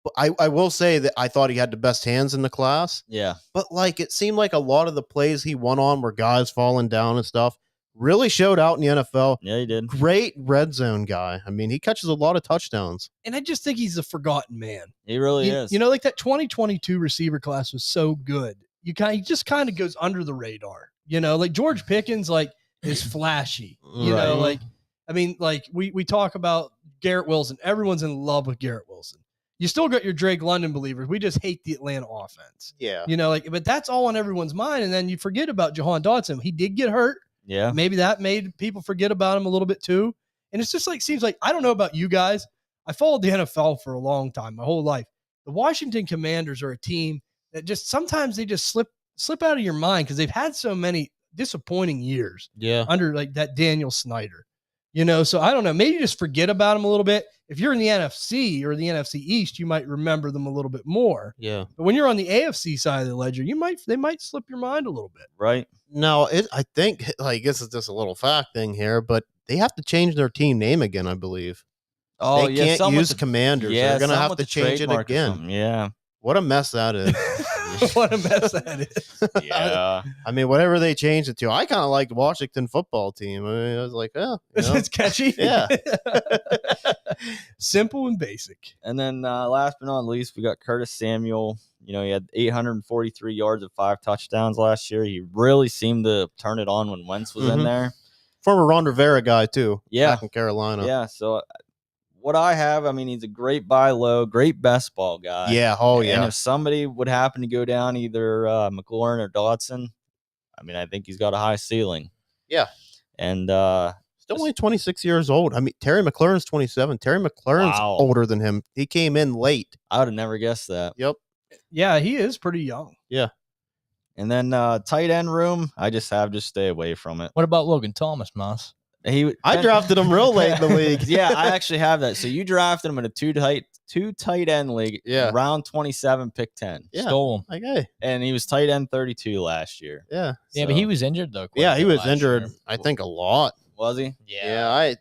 But I will say that I thought he had the best hands in the class.
yeah.
But like it seemed like a lot of the plays he won on were guys falling down and stuff. Really showed out in the NFL.
Yeah, he did.
Great red zone guy. I mean, he catches a lot of touchdowns.
and I just think he's a forgotten man.
He really
You,
is.
you know, like that 2022 receiver class was so good. He just kind of goes under the radar. You know, like George Pickens, like is flashy. You know,
Right.
like I mean, like we talk about Garrett Wilson. Everyone's in love with Garrett Wilson. You still got your Drake London believers. We just hate the Atlanta offense.
Yeah.
You know, like, but that's all on everyone's mind. And then you forget about Jahan Dotson. He did get hurt.
yeah.
Maybe that made people forget about him a little bit too. And it's just like, seems like, I don't know about you guys. I followed the NFL for a long time, my whole life. The Washington Commanders are a team that just sometimes they just slip out of your mind because they've had so many disappointing years
Yeah.
under like that Daniel Snyder. You know, so I don't know. Maybe just forget about them a little bit. If you're in the NFC or the NFC East, you might remember them a little bit more.
Yeah.
But when you're on the AFC side of the ledger, they might slip your mind a little bit.
Right.
No, I think like this is just a little fact thing here, but they have to change their team name again, I believe.
Oh,
They
yeah.
can't
some with
use
the-
Commanders.
Yeah,
They're gonna
some
have
with
to
the
change it
trademark or
again.
something. Yeah.
What a mess that is.
What a mess that is.
Yeah.
I mean, whatever they changed it to, I kind of liked the Washington football team. I mean, I was like, oh, you know.
It's catchy.
Yeah.
Simple and basic.
And then last but not least, we got Curtis Samuel. You know, he had 843 yards and 5 touchdowns last year. He really seemed to turn it on when Wentz was in
Mhm.
there.
Former Ron Rivera guy too.
Yeah.
Back in Carolina.
Yeah. So what I have, I mean, he's a great buy low, great best ball guy.
Yeah. Oh
And
yeah.
if somebody would happen to go down either McLaurin or Dotson, I mean, I think he's got a high ceiling.
Yeah.
And
Still only 26 years old. I mean, Terry McLaurin's 27. Terry McLaurin's
Wow.
older than him. He came in late.
I would have never guessed that.
Yep.
Yeah, he is pretty young.
And then tight end room, I just stay away from it.
What about Logan Thomas, Moss?
I drafted him real late in the league.
Yeah, I actually have that. So you drafted him in a two tight end league.
Yeah.
Round 27, pick 10.
Yeah.
Stole him.
Like, hey,
And he was tight end 32 last year.
yeah.
Yeah, but he was injured though. quite a
Yeah, he
bit
was
last
injured,
year.
I think, a lot.
Was he?
Yeah, I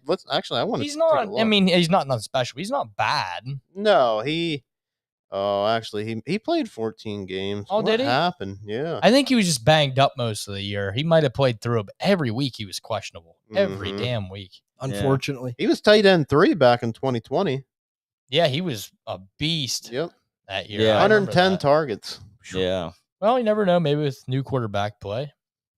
want to
He's not. I mean, he's not nothing special. He's not bad.
no, he played 14 games.
Oh,
What
did he?
happened? Yeah.
I think he was just banged up most of the year. He might have played through it, but every week he was questionable. Every
Mhm.
damn week.
Unfortunately.
He was tight end 3 back in 2020.
Yeah, he was a beast
Yep.
that year.
Yeah.
I remember
110
that.
targets.
Yeah.
Well, you never know. Maybe with new quarterback play,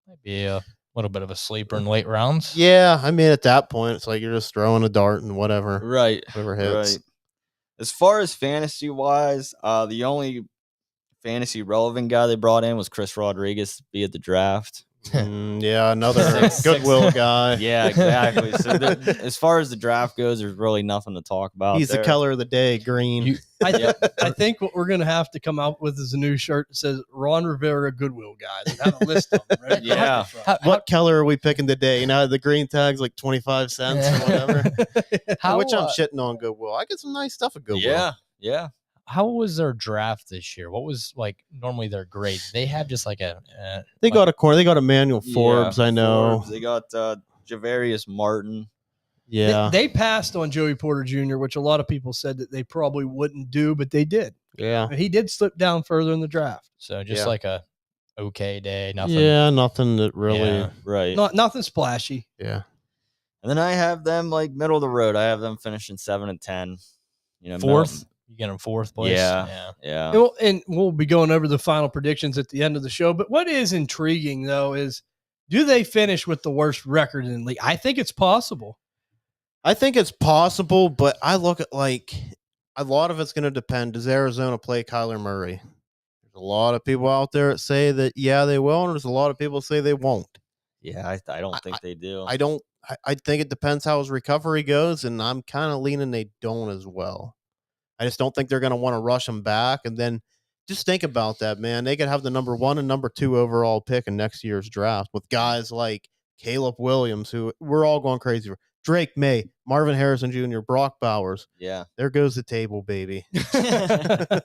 might be a little bit of a sleeper in late rounds.
Yeah, I mean, at that point, it's like you're just throwing a dart and whatever
Right.
hits.
Right. As far as fantasy wise, the only fantasy relevant guy they brought in was Chris Rodriguez to be at the draft.
Yeah, another
Six-
Goodwill guy.
Yeah, exactly. So as far as the draft goes, there's really nothing to talk about.
He's
there.
the color of the day, green.
I think what we're going to have to come out with is a new shirt that says Ron Rivera Goodwill guys. Have a list of them, right?
Yeah.
What color are we picking today? You know, the green tag's like 25 cents or whatever. Which I'm shitting on Goodwill. I get some nice stuff at Goodwill.
Yeah. Yeah.
How was their draft this year? What was like normally their grade? They have just like
They got a corner. They got Emmanuel Forbes,
Yeah,
I know.
Forbes. They got Javarius Martin.
Yeah.
They passed on Joey Porter Jr., which a lot of people said that they probably wouldn't do, but they did.
Yeah.
And he did slip down further in the draft.
so just
Yeah.
like a okay day, nothing.
Yeah, nothing that really.
Yeah.
Right.
Nothing splashy.
Yeah.
And then I have them like middle of the road. I have them finishing 7 and 10. You know,
Fourth, you get him fourth place.
Yeah. Yeah.
And we'll be going over the final predictions at the end of the show. But what is intriguing, though, is do they finish with the worst record in the league? I think it's possible.
I think it's possible, but I look at like a lot of it's going to depend. Does Arizona play Kyler Murray? There's a lot of people out there that say that, yeah, they will. And there's a lot of people that say they won't.
Yeah. I don't think they do.
I think it depends how his recovery goes. And I'm kind of leaning they don't as well. I just don't think they're going to want to rush him back. And then just think about that, man. They could have the number 1 and number 2 overall pick in next year's draft with guys like Caleb Williams, who we're all going crazy for. Drake May, Marvin Harrison Jr., Brock Bowers.
Yeah.
There goes the table, baby.
That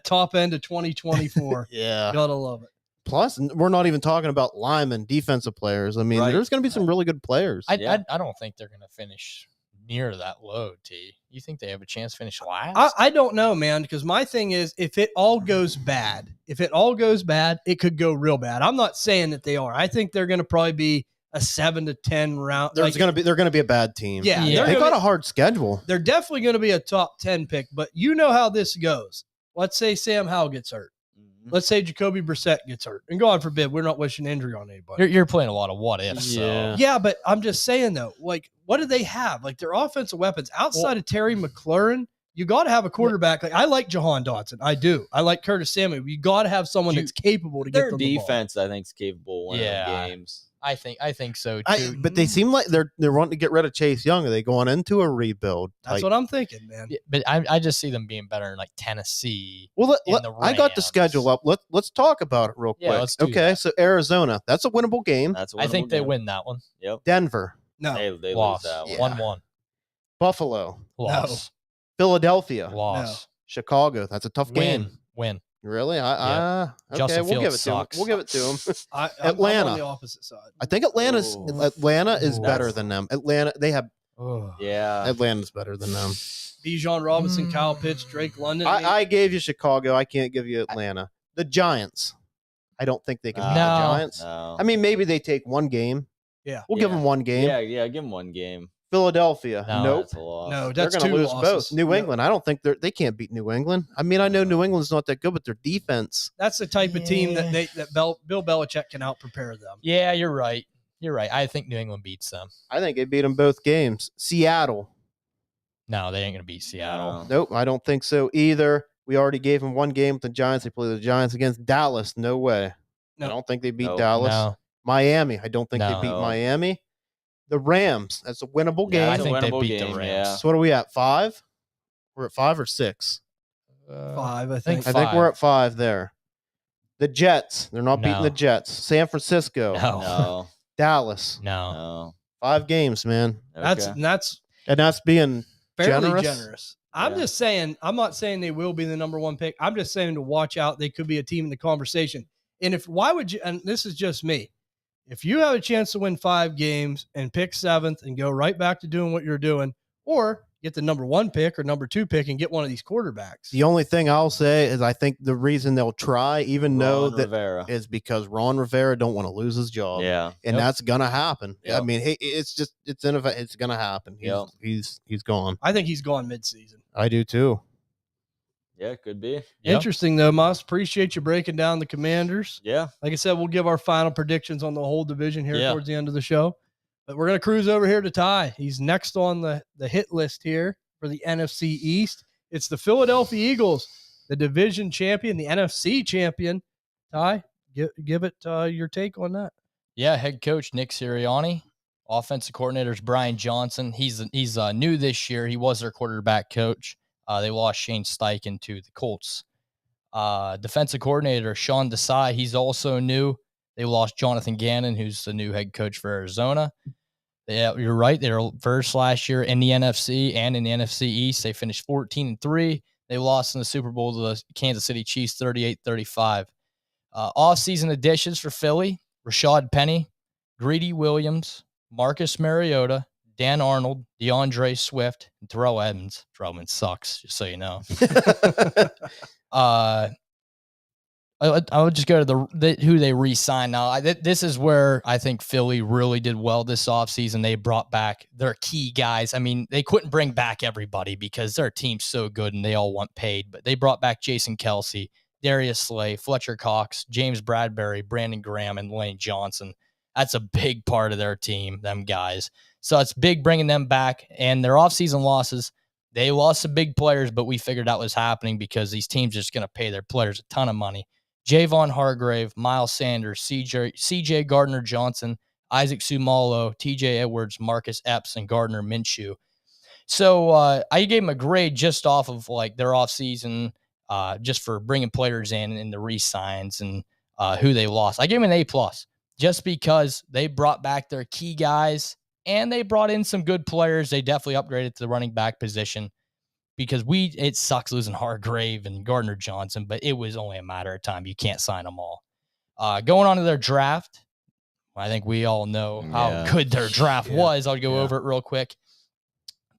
top end of 2024.
Yeah.
Gotta love it.
Plus, we're not even talking about linemen, defensive players. I mean, there's going to be some really good players.
I don't think they're going to finish near that low, T. You think they have a chance to finish last?
I don't know, man, because my thing is, if it all goes bad, it could go real bad. I'm not saying that they are. I think they're going to probably be a 7 to 10 round.
They're going to be a bad team.
Yeah.
They got a hard schedule.
They're definitely going to be a top 10 pick, but you know how this goes. Let's say Sam Howell gets hurt. Let's say Jacoby Brissett gets hurt. And God forbid, we're not wishing injury on anybody.
You're playing a lot of what ifs.
Yeah.
Yeah, but I'm just saying, though, like, what do they have? Like, their offensive weapons outside of Terry McLaurin, you got to have a quarterback. Like, I like Jahan Dotson. I do. I like Curtis Samuel. You got to have someone that's capable to get them the ball.
Their defense, I think, is capable of winning games.
I think so too.
But they seem like they're wanting to get rid of Chase Young. Are they going into a rebuild?
That's what I'm thinking, man.
Yeah, but I just see them being better in like Tennessee.
Well, I got the schedule up. Let's talk about it real quick.
Let's do that.
So Arizona, that's a winnable game.
I think they win that one.
Yep.
Denver,
No.
They
Loss.
lose that one.
1-1.
Buffalo,
Loss.
Philadelphia,
Loss.
Chicago. That's a tough game.
Win.
Really?
Justin
Okay, we'll give it
Fields
to him.
sucks.
We'll give it to him.
I'm on the opposite side.
I think Atlanta is better than them. Atlanta's better than them.
Bijan Robinson, Kyle Pitts, Drake London.
I gave you Chicago. I can't give you Atlanta. The Giants. I don't think they can beat the
No.
Giants.
No.
I mean, maybe they take one game.
Yeah.
We'll give them one game.
Yeah, give them one game.
Philadelphia.
No.
Nope.
That's a loss.
No,
They're
that's
going to
two
lose
losses.
both. New England. I don't think they can't beat New England. I mean, I know New England's not that good, but their defense.
That's the type of team that Bill Belichick can out-prepare them.
Yeah, you're right. I think New England beats them.
I think they beat them both games. Seattle.
No, they ain't going to beat Seattle.
No.
Nope, I don't think so either. We already gave them one game with the Giants. They play the Giants against Dallas. No way.
No.
I don't think they beat
No.
Dallas.
No.
Miami. I don't think they
No.
beat Miami. The Rams. That's a winnable game.
Yeah,
I
it's a
think they
winnable
beat the
game,
Rams.
yeah.
So what are we at? 5? We're at 5 or 6?
5, I think.
I think we're at 5 there. The Jets. They're not beating
No.
the Jets. San Francisco.
No.
Dallas.
No.
No.
5 games, man.
That's
And that's being
fairly
generous.
generous. I'm
Yeah.
just saying, I'm not saying they will be the number 1 pick. I'm just saying to watch out. They could be a team in the conversation. And why would you, and this is just me, if you have a chance to win 5 games and pick 7th and go right back to doing what you're doing, or get the number 1 pick or number 2 pick and get one of these quarterbacks.
The only thing I'll say is I think the reason they'll try, even though
Ron
that
Rivera.
is because Ron Rivera don't want to lose his job.
Yeah.
And that's gonna happen.
Yep.
I mean, it's gonna happen. He's gone.
I think he's gone midseason.
I do too.
Yeah, could be.
Yep.
Interesting, though, Moss. Appreciate you breaking down the Commanders.
Yeah.
Like I said, we'll give our final predictions on the whole division here
Yeah.
towards the end of the show. But we're going to cruise over here to Ty. He's next on the hit list here for the NFC East. It's the Philadelphia Eagles, the division champion, the NFC champion. Ty, give it your take on that.
Yeah, head coach Nick Sirianni, offensive coordinators Brian Johnson. He's new this year. He was their quarterback coach. They lost Shane Steichen to the Colts. Defensive coordinator Sean Desai, he's also new. They lost Jonathan Gannon, who's the new head coach for Arizona. Yeah, you're right. They were first last year in the NFC and in the NFC East. They finished 14-3. They lost in the Super Bowl to the Kansas City Chiefs 38-35. Off-season additions for Philly, Rashad Penny, Greedy Williams, Marcus Mariota, Dan Arnold, DeAndre Swift, and Terrell Edmonds. Terrell Edmonds sucks, just so you know. I would just go to who they re-signed now. This is where I think Philly really did well this offseason. They brought back their key guys. I mean, they couldn't bring back everybody because their team's so good and they all want paid. But they brought back Jason Kelsey, Darius Slay, Fletcher Cox, James Bradbury, Brandon Graham, and Lane Johnson. That's a big part of their team, them guys. So it's big bringing them back. And their offseason losses, they lost some big players, but we figured that was happening because these teams are just going to pay their players a ton of money. Javon Hargrave, Miles Sanders, CJ Gardner-Johnson, Isaac Sumalo, TJ Edwards, Marcus Epps, and Gardner Minshew. So I gave them a grade just off of like their off season, just for bringing players in and the re-signs and who they lost. I gave them an A+, just because they brought back their key guys and they brought in some good players. They definitely upgraded to the running back position, because it sucks losing Hargrave and Gardner Johnson, but it was only a matter of time. You can't sign them all. Going on to their draft, I think we all know how good their draft was. I'll go over it real quick.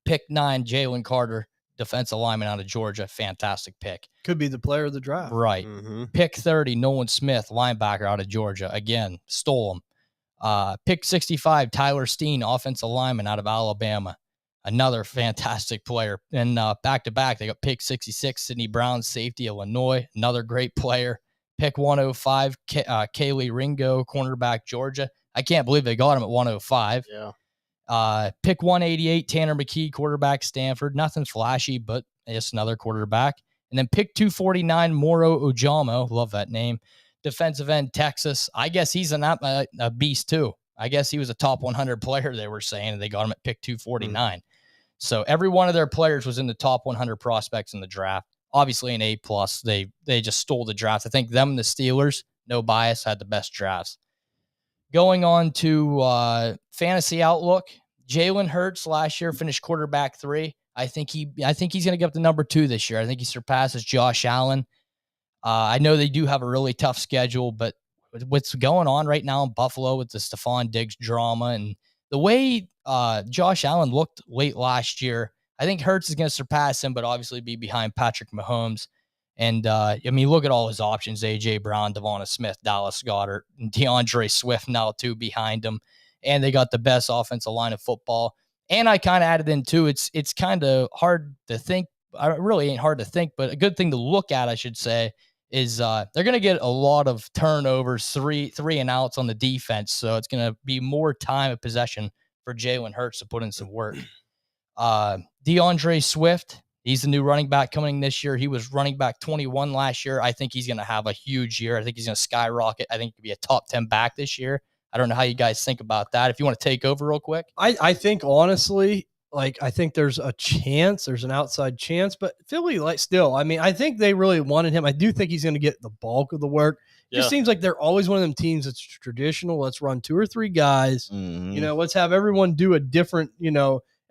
Pick 9, Jalen Carter, defensive lineman out of Georgia. Fantastic pick.
Could be the player of the draft.
Right. Mm-hmm. Pick 30, Nolan Smith, linebacker out of Georgia. Again, stole him. Pick 65, Tyler Steen, offensive lineman out of Alabama. Another fantastic player. And back-to-back, they got pick 66, Sidney Brown, safety, Illinois. Another great player. Pick 105, Kaylee Ringo, cornerback, Georgia. I can't believe they got him at 105.
Yeah.
Pick 188, Tanner McKee, quarterback, Stanford. Nothing flashy, but just another quarterback. And then pick 249, Moro Ujamo. Love that name. Defensive end, Texas. I guess he's a beast too. I guess he was a top 100 player, they were saying, and they got him at pick 249. Mm-hmm. So every one of their players was in the top 100 prospects in the draft. Obviously an A+. They just stole the draft. I think them and the Steelers, no bias, had the best drafts. Going on to fantasy outlook, Jalen Hurts last year finished quarterback 3. I think he's going to get up to number 2 this year. I think he surpasses Josh Allen. I know they do have a really tough schedule, but what's going on right now in Buffalo with the Stephon Diggs drama and the way Josh Allen looked late last year, I think Hurts is going to surpass him, but obviously be behind Patrick Mahomes. And, look at all his options: A.J. Brown, Devonta Smith, Dallas Goedert, and DeAndre Swift now, too, behind him. And they got the best offensive line of football. And I kind of added in, too, it's kind of hard to think. It really ain't hard to think, but a good thing to look at, I should say, is they're going to get a lot of turnovers, three and outs on the defense. So it's going to be more time of possession for Jalen Hurts to put in some work. DeAndre Swift, he's the new running back coming this year. He was running back 21 last year. I think he's going to have a huge year. I think he's going to skyrocket. I think he could be a top 10 back this year. I don't know how you guys think about that. If you want to take over real quick.
I think, honestly, I think there's a chance, there's an outside chance, but Philly, I think they really wanted him. I do think he's going to get the bulk of the work. Yeah. Just seems like they're always one of them teams that's traditional. Let's run 2 or 3 guys. Mm-hmm. Let's have everyone do a different,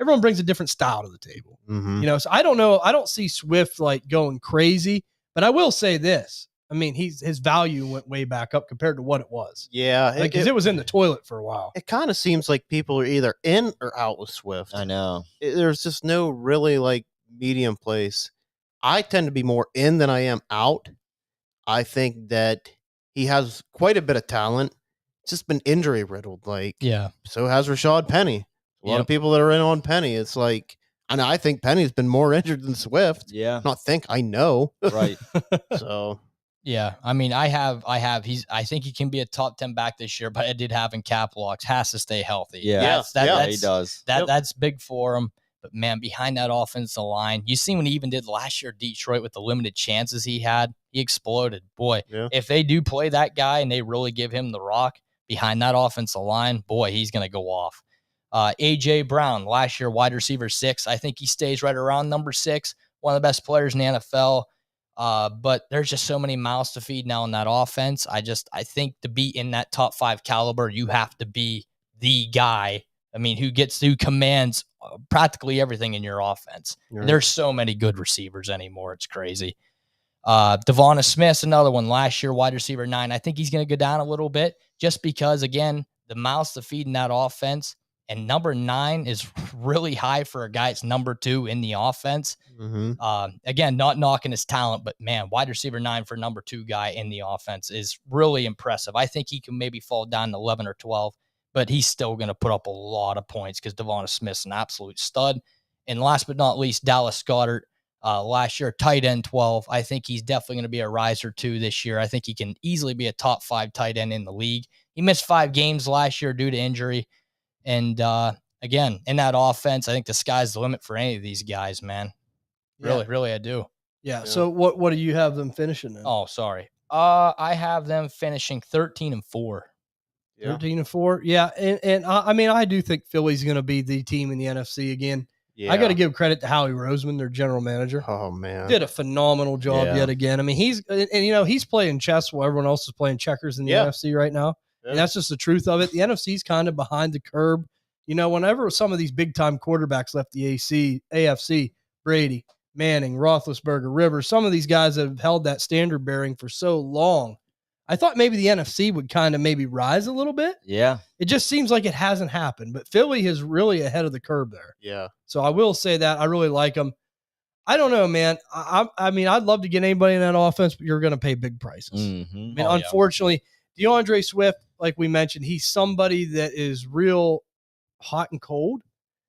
everyone brings a different style to the table. Mm-hmm. So I don't know. I don't see Swift going crazy, but I will say this. His value went way back up compared to what it was.
Yeah.
Because it was in the toilet for a while.
It kind of seems like people are either in or out with Swift.
I know.
There's just no really medium place. I tend to be more in than I am out. I think that he has quite a bit of talent. It's just been injury riddled. So has Rashad Penny. A lot of people that are in on Penny. It's and I think Penny's been more injured than Swift.
Yeah.
I know.
Right.
So.
Yeah, I think he can be a top 10 back this year, but I did have in cap locks. Has to stay healthy.
Yeah, he does.
That's big for him. But man, behind that offensive line, you see when he even did last year, Detroit, with the limited chances he had, he exploded. Boy, if they do play that guy and they really give him the rock behind that offensive line, boy, he's going to go off. A.J. Brown, last year, wide receiver 6. I think he stays right around number 6, one of the best players in the NFL. But there's just so many mouths to feed now in that offense. I think to be in that top 5 caliber, you have to be the guy. Who commands practically everything in your offense. Right. There's so many good receivers anymore. It's crazy. Devonta Smith's another one. Last year, wide receiver 9. I think he's going to go down a little bit just because, again, the mouths to feed in that offense. And number 9 is really high for a guy that's number 2 in the offense. Mm-hmm. Again, not knocking his talent, but man, wide receiver 9 for number 2 guy in the offense is really impressive. I think he can maybe fall down to 11 or 12, but he's still going to put up a lot of points because Devonta Smith's an absolute stud. And last but not least, Dallas Goedert, last year, tight end 12. I think he's definitely going to be a riser too this year. I think he can easily be a top 5 tight end in the league. He missed 5 games last year due to injury. And again, in that offense, I think the sky's the limit for any of these guys, man. Really, I do.
Yeah. So what do you have them finishing in?
Oh, sorry. I have them finishing 13-4.
13-4. Yeah. And I do think Philly's going to be the team in the NFC again.
Yeah.
I got to give credit to Howie Roseman, their general manager.
Oh man,
Did a phenomenal job
Yeah.
yet again. I mean, he's playing chess while everyone else is playing checkers in the NFC right now.
Yeah.
And that's just the truth of it. The NFC's kind of behind the curve. Whenever some of these big time quarterbacks left the AFC, Brady, Manning, Roethlisberger, Rivers, some of these guys have held that standard bearing for so long. I thought maybe the NFC would kind of maybe rise a little bit.
Yeah.
It just seems like it hasn't happened, but Philly is really ahead of the curve there.
Yeah.
So I will say that I really like them. I don't know, man. I mean, I'd love to get anybody in that offense, but you're going to pay big prices.
Mm-hmm.
I mean, unfortunately, DeAndre Swift, like we mentioned, he's somebody that is real hot and cold.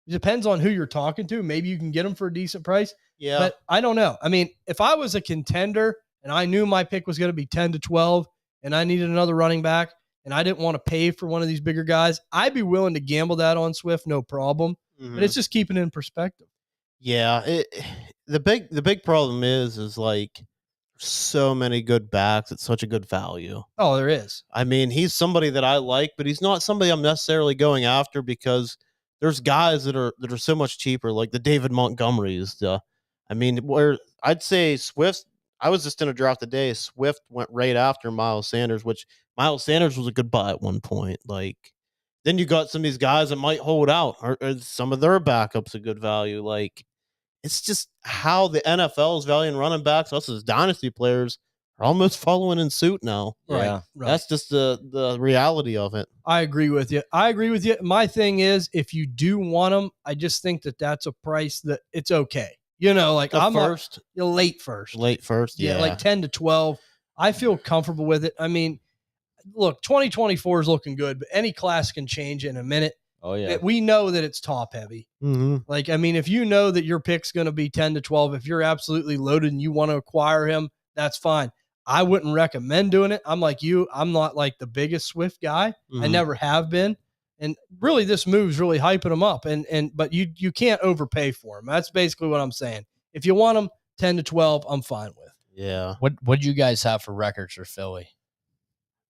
It depends on who you're talking to. Maybe you can get him for a decent price.
Yeah.
But I don't know. I mean, if I was a contender and I knew my pick was going to be 10 to 12 and I needed another running back and I didn't want to pay for one of these bigger guys, I'd be willing to gamble that on Swift, no problem.
Mm-hmm.
But it's just keeping it in perspective.
Yeah. The big problem is like so many good backs at such a good value.
Oh, there is.
I mean, he's somebody that I like, but he's not somebody I'm necessarily going after because there's guys that are so much cheaper, like the David Montgomerys. I mean, where I'd say Swift, I was just in a draft today. Swift went right after Miles Sanders, which Miles Sanders was a good buy at one point. Like, then you got some of these guys that might hold out, or some of their backups a good value. Like, it's just how the NFL is valuing running backs. Us as dynasty players are almost following in suit now.
Yeah.
Right.
That's just the reality of it.
I agree with you. My thing is, if you do want them, I just think that that's a price that it's okay. Like I'm
first,
late first.
Yeah.
Like 10 to 12. I feel comfortable with it. I mean, look, 2024 is looking good, but any class can change in a minute.
Oh, yeah.
We know that it's top heavy.
Mm-hmm.
Like, I mean, if you know that your pick's going to be 10 to 12, if you're absolutely loaded and you want to acquire him, that's fine. I wouldn't recommend doing it. I'm like you. I'm not like the biggest Swift guy.
Mm-hmm.
I never have been. And really, this move's really hyping him up. But you can't overpay for him. That's basically what I'm saying. If you want him 10 to 12, I'm fine with.
Yeah.
What do you guys have for records for Philly?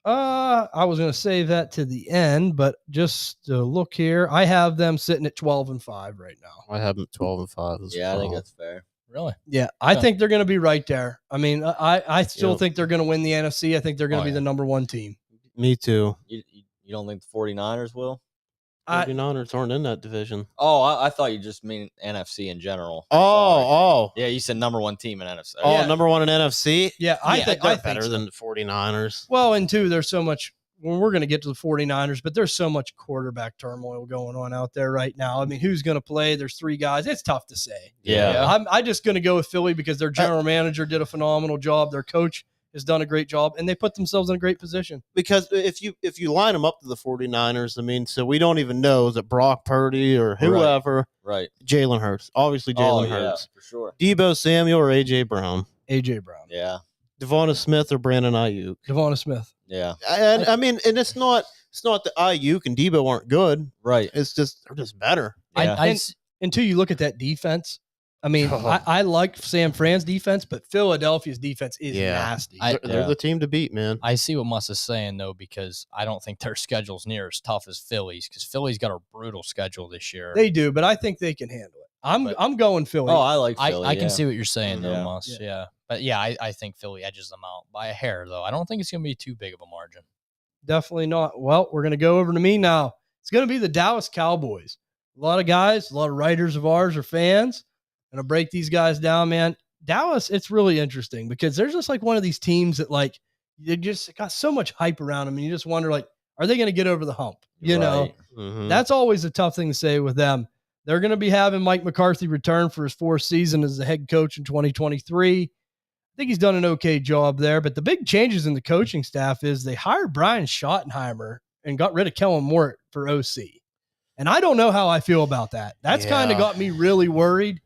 I was going to save that to the end, but just to look here, I have them sitting at 12-5 right now.
I have them 12-5.
Yeah, I think that's fair.
Really?
Yeah, I think they're going to be right there. I mean, I still think they're going to win the NFC. I think they're going to be the number one team.
Me too.
You don't think the 49ers will?
49ers aren't in that division.
Oh, I thought you just mean NFC in general.
Oh.
Yeah, you said number one team in NFC.
Oh,
Yeah.
number one in NFC?
Yeah, I think
better than the 49ers.
Well, and two, there's so much. Well, we're going to get to the 49ers, but there's so much quarterback turmoil going on out there right now. I mean, who's going to play? There's three guys. It's tough to say.
Yeah.
I'm just going to go with Philly because their general manager did a phenomenal job. Their coach has done a great job, and they put themselves in a great position.
Because if you line them up to the 49ers, I mean, so we don't even know, is it Brock Purdy or whoever?
Right.
Jalen Hurts. Obviously, Jalen Hurts.
For sure.
Debo Samuel or A.J. Brown?
A.J. Brown.
Yeah.
Devonta Smith or Brandon Ayuk?
Devonta Smith.
Yeah.
I mean, and it's not that Ayuk and Debo aren't good.
Right.
It's just they're just better.
Yeah.
Until you look at that defense, I mean, I like San Fran's defense, but Philadelphia's defense is nasty.
They're the team to beat, man.
I see what Muss is saying, though, because I don't think their schedule's near as tough as Philly's, because Philly's got a brutal schedule this year.
They do, but I think they can handle it. I'm going Philly.
Oh, I like Philly.
I can see what you're saying, though,
Yeah.
Muss. Yeah. But, yeah, I think Philly edges them out by a hair, though. I don't think it's going to be too big of a margin.
Definitely not. Well, we're going to go over to me now. It's going to be the Dallas Cowboys. A lot of guys, a lot of writers of ours are fans. Going to break these guys down, man. Dallas, it's really interesting because they're just like one of these teams that like they just got so much hype around them, and you just wonder like, are they going to get over the hump? You know, that's always a tough thing to say with them. They're going to be having Mike McCarthy return for his fourth season as the head coach in 2023. I think he's done an okay job there, but the big changes in the coaching staff is they hired Brian Schottenheimer and got rid of Kellen Moore for OC. And I don't know how I feel about that. That's kind of got me really worried.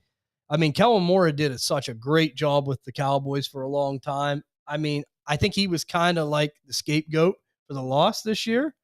I mean, Kellen Moore did such a great job with the Cowboys for a long time. I mean, I think he was kind of like the scapegoat for the loss this year.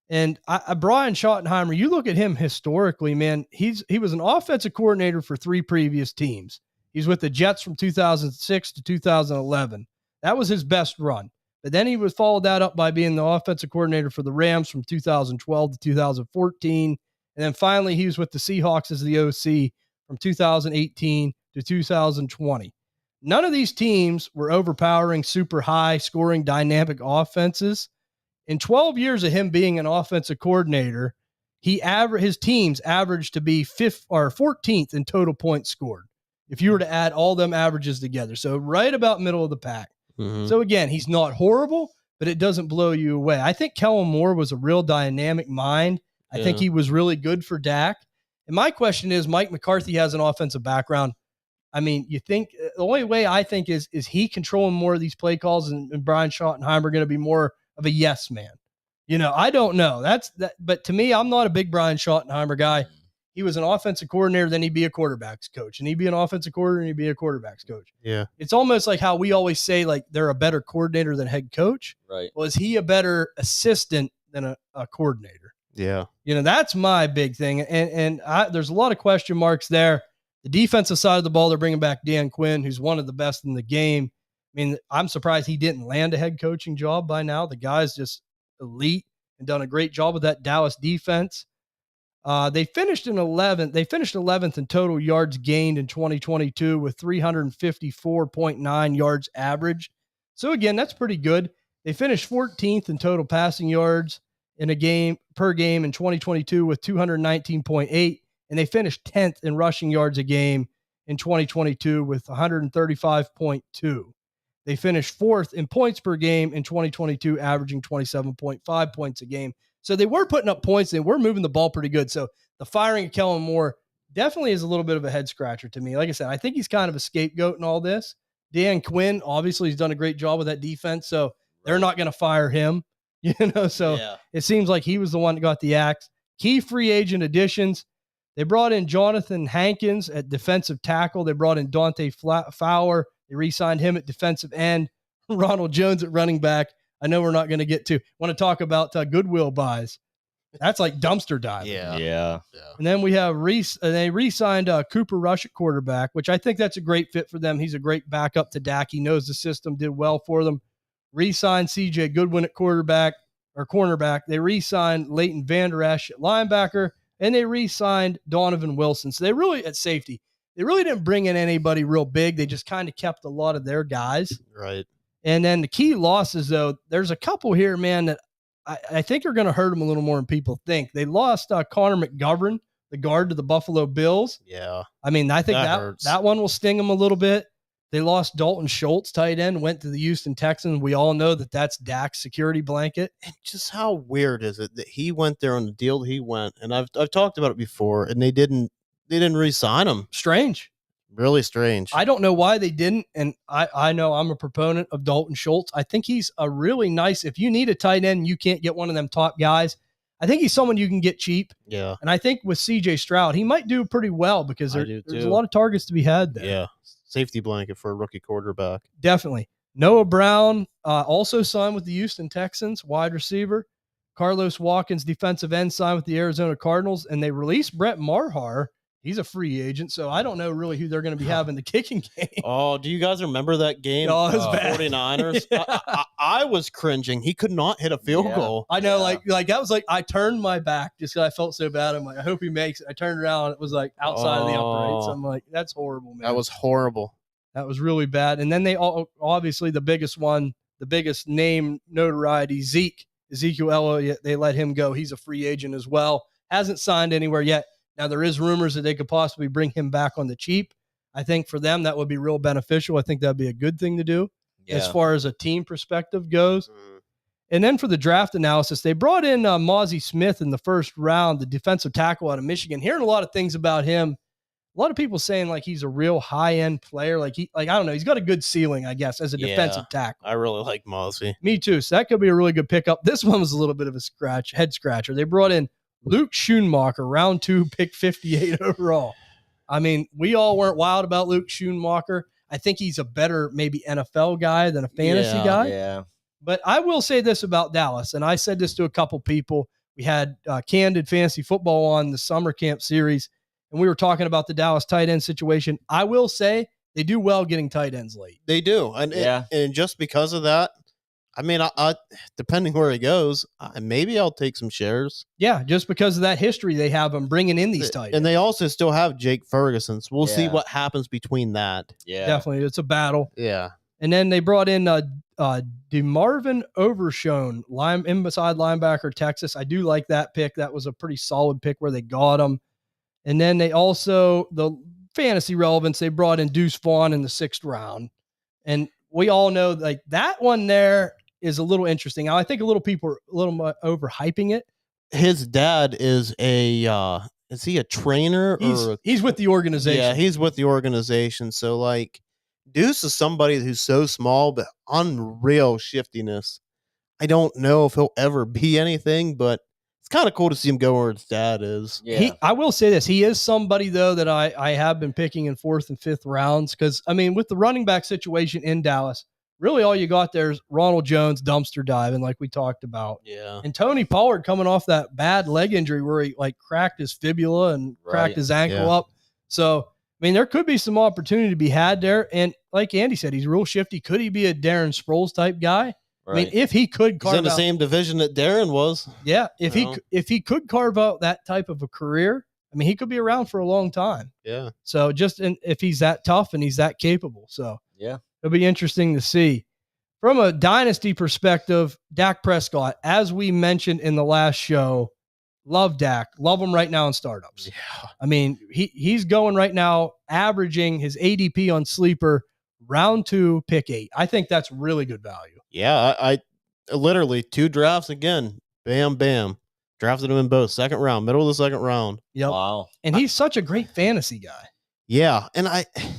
And Brian Schottenheimer, you look at him historically, man, he was an offensive coordinator for three previous teams. He's with the Jets from 2006 to 2011. That was his best run. But then he was followed that up by being the offensive coordinator for the Rams from 2012 to 2014. And then finally he was with the Seahawks as the OC from 2018 to 2020. None of these teams were overpowering, super high scoring, dynamic offenses. In 12 years of him being an offensive coordinator, his teams averaged to be 14th in total points scored, if you were to add all them averages together. So right about middle of the pack.
Mm-hmm.
So again, he's not horrible, but it doesn't blow you away. I think Kellen Moore was a real dynamic mind. I think he was really good for Dak. And my question is, Mike McCarthy has an offensive background. I mean, you think the only way I think is he controlling more of these play calls, and Brian Schottenheimer going to be more of a yes man? I don't know. That's that. But to me, I'm not a big Brian Schottenheimer guy. He was an offensive coordinator, then he'd be a quarterback's coach, and he'd be an offensive coordinator, and he'd be a quarterback's coach.
Yeah.
It's almost like how we always say, like, they're a better coordinator than head coach.
Right.
Well, is he a better assistant than a coordinator?
Yeah.
That's my big thing. And there's a lot of question marks there. The defensive side of the ball, they're bringing back Dan Quinn, who's one of the best in the game. I mean, I'm surprised he didn't land a head coaching job by now. The guy's just elite and done a great job with that Dallas defense. They finished in 11th. They finished 11th in total yards gained in 2022 with 354.9 yards average. So again, that's pretty good. They finished 14th in total passing yards in a game per game in 2022 with 219.8, and they finished 10th in rushing yards a game in 2022 with 135.2. They finished 4th in points per game in 2022, averaging 27.5 points a game. So they were putting up points. They were moving the ball pretty good. So the firing of Kellen Moore definitely is a little bit of a head scratcher to me. Like I said, I think he's kind of a scapegoat in all this. Dan Quinn, obviously, he's done a great job with that defense. So they're not going to fire him, So It seems like he was the one that got the axe. Key free agent additions. They brought in Jonathan Hankins at defensive tackle. They brought in Dante Fowler. They re-signed him at defensive end. Ronald Jones at running back. I know we're not going to get to. Want to talk about Goodwill buys. That's like dumpster diving.
Yeah.
And then we have they re-signed Cooper Rush at quarterback, which I think that's a great fit for them. He's a great backup to Dak. He knows the system, did well for them. Re-signed CJ Goodwin at cornerback. They re-signed Leighton Vander Esch at linebacker, and they re-signed Donovan Wilson. So they really, at safety, they really didn't bring in anybody real big. They just kind of kept a lot of their guys.
Right.
And then the key losses, though, there's a couple here, man, that I think are going to hurt them a little more than people think. They lost Connor McGovern, the guard to the Buffalo Bills.
Yeah.
I mean, I think
hurts.
that one will sting them a little bit. They lost Dalton Schultz, tight end, went to the Houston Texans. We all know that that's Dak's security blanket.
And just how weird is it that he went there on the deal that he went? And I've talked about it before, and they didn't re-sign him.
Strange.
Really strange.
I don't know why they didn't, and I know I'm a proponent of Dalton Schultz. I think he's a really nice, if you need a tight end and you can't get one of them top guys, I think he's someone you can get cheap.
Yeah.
And I think with CJ Stroud, he might do pretty well because there's a lot of targets to be had there.
Yeah. Safety blanket for a rookie quarterback.
Definitely. Noah Brown also signed with the Houston Texans, wide receiver. Carlos Watkins, defensive end, signed with the Arizona Cardinals, and they released Brett Maher. He's a free agent, so I don't know really who they're going to be having the kicking game.
Oh, do you guys remember that game?
Oh, it was bad.
49ers. I was cringing. He could not hit a field goal.
I know, like that was like I turned my back just because I felt so bad. I'm like, I hope he makes it. I turned around, it was like outside of the uprights. I'm like, that's horrible, man.
That was horrible.
That was really bad. And then they obviously the biggest name notoriety, Ezekiel Elliott. They let him go. He's a free agent as well. Hasn't signed anywhere yet. Now, there is rumors that they could possibly bring him back on the cheap. I think for them, that would be real beneficial. I think that'd be a good thing to do as far as a team perspective goes. And then for the draft analysis, they brought in Mozzie Smith in the first round, the defensive tackle out of Michigan. Hearing a lot of things about him. A lot of people saying like he's a real high-end player. I don't know. He's got a good ceiling, I guess, as a defensive tackle.
I really like Mozzie.
Me too. So that could be a really good pickup. This one was a little bit of a head scratcher. They brought in Luke Schoonmaker, round 2, pick 58 overall. I mean, we all weren't wild about Luke Schoonmaker. I think he's a better maybe NFL guy than a fantasy guy.
Yeah.
But I will say this about Dallas, and I said this to a couple people. We had Candid Fantasy Football on the summer camp series, and we were talking about the Dallas tight end situation. I will say they do well getting tight ends late.
They do. And just because of that, I mean, I depending where he goes, maybe I'll take some shares.
Yeah, just because of that history they have him bringing in these tight ends.
And they also still have Jake Ferguson. So we'll see what happens between that.
Yeah.
Definitely. It's a battle.
Yeah.
And then they brought in DeMarvin Overshone, inside linebacker, Texas. I do like that pick. That was a pretty solid pick where they got him. And then they also, the fantasy relevance, they brought in Deuce Vaughn in the 6th round. And we all know like that one there is a little interesting. I think a little people are a little overhyping it.
His dad is is he a trainer?
He's with the organization.
Yeah, he's with the organization. So like Deuce is somebody who's so small, but unreal shiftiness. I don't know if he'll ever be anything, but it's kind of cool to see him go where his dad is.
Yeah.
I will say this. He is somebody, though, that I have been picking in 4th and 5th rounds because, I mean, with the running back situation in Dallas, really all you got there is Ronald Jones dumpster diving like we talked about.
Yeah.
And Tony Pollard coming off that bad leg injury where he, like, cracked his fibula and cracked his ankle up. So, I mean, there could be some opportunity to be had there. And like Andy said, he's real shifty. Could he be a Darren Sproles type guy? Right. I mean, if he could carve
He's in the
out,
same division that Darren was.
Yeah, if he could carve out that type of a career, I mean, he could be around for a long time.
Yeah.
So if he's that tough and he's that capable, so
yeah,
it'll be interesting to see. From a dynasty perspective, Dak Prescott, as we mentioned in the last show, love Dak, love him right now in startups.
Yeah.
I mean, he's going right now, averaging his ADP on Sleeper round 2, pick 8. I think that's really good value.
Yeah, I literally 2 drafts again. Bam, bam. Drafted him in both. 2nd round, middle of the 2nd round.
Yep.
Wow.
And he's such a great fantasy guy.
Yeah, and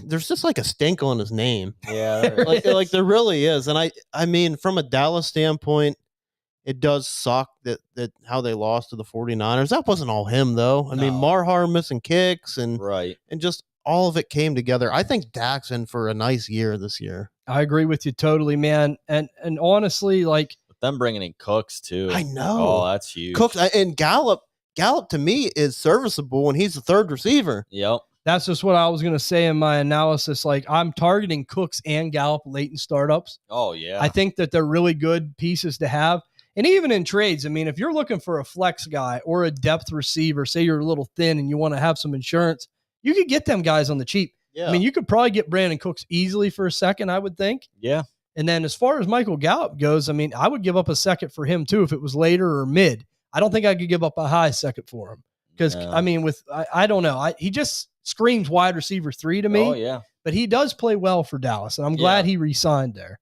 there's just like a stink on his name.
Yeah.
like there really is. And I mean, from a Dallas standpoint, it does suck that how they lost to the 49ers. That wasn't all him though. I mean, Marhar missing kicks and just all of it came together. I think Dak's in for a nice year this year.
I agree with you totally, man. And honestly, like
with them bringing in Cooks too.
I know.
Oh, that's huge.
Cooks and Gallup to me is serviceable when he's the 3rd receiver.
Yep.
That's just what I was going to say in my analysis. Like I'm targeting Cooks and Gallup late in startups.
Oh yeah.
I think that they're really good pieces to have. And even in trades, I mean, if you're looking for a flex guy or a depth receiver, say you're a little thin and you want to have some insurance, you could get them guys on the cheap.
Yeah.
I mean, you could probably get Brandon Cooks easily for a 2nd, I would think.
Yeah.
And then as far as Michael Gallup goes, I mean, I would give up a 2nd for him too if it was later or mid. I don't think I could give up a high 2nd for him because, I mean, I don't know. He just screams wide receiver 3 to me.
Oh, yeah.
But he does play well for Dallas, and I'm glad he re-signed there.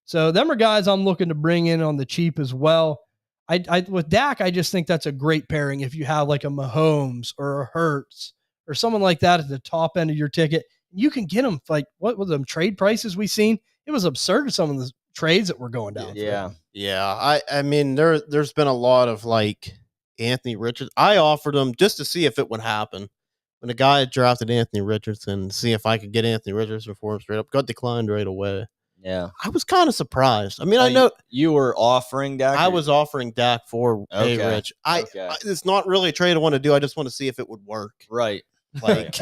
So them are guys I'm looking to bring in on the cheap as well. I with Dak, I just think that's a great pairing if you have like a Mahomes or a Hurts or someone like that at the top end of your ticket. You can get them like what were them trade prices we seen? It was absurd some of the trades that were going down.
Yeah.
Yeah. I mean, there's been a lot of like Anthony Richardson. I offered him just to see if it would happen. When a guy drafted Anthony Richardson, see if I could get Anthony Richardson for him straight up, got declined right away.
Yeah.
I was kind of surprised. I mean, I know
you were offering Dak.
I was offering Dak for Rich. It's not really a trade I want to do. I just want to see if it would work.
Right.
Like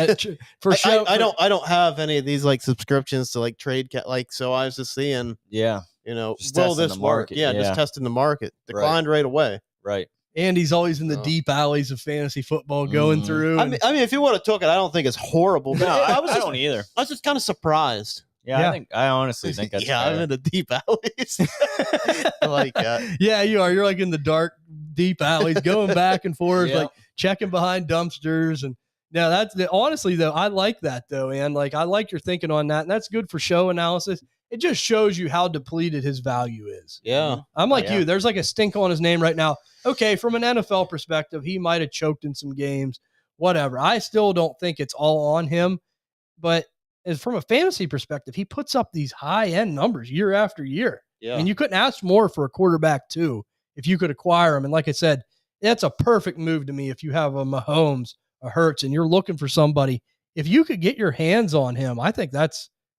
for sure.
I don't have any of these like subscriptions to like trade so I was just seeing,
just
will this work? Yeah, just testing the market. Declined right away.
Right.
Andy's always in the deep alleys of fantasy football going through.
I mean, if you would have took it, I don't think it's horrible.
No, I don't either.
I was just kind of surprised.
Yeah, I honestly think that's fair.
I'm in the deep alleys. I like that.
Yeah, you are. You're like in the dark, deep alleys, going back and forth, like checking behind dumpsters. And now honestly though, I like that though, and like I like your thinking on that, and that's good for show analysis. It just shows you how depleted his value is.
Yeah,
I'm like you. There's like a stink on his name right now. Okay, from an NFL perspective, he might have choked in some games, whatever. I still don't think it's all on him, but as from a fantasy perspective, he puts up these high-end numbers year after year.
Yeah.
I mean, you couldn't ask more for a quarterback, too, if you could acquire him. And like I said, that's a perfect move to me if you have a Mahomes, a Hurts, and you're looking for somebody. If you could get your hands on him, I think that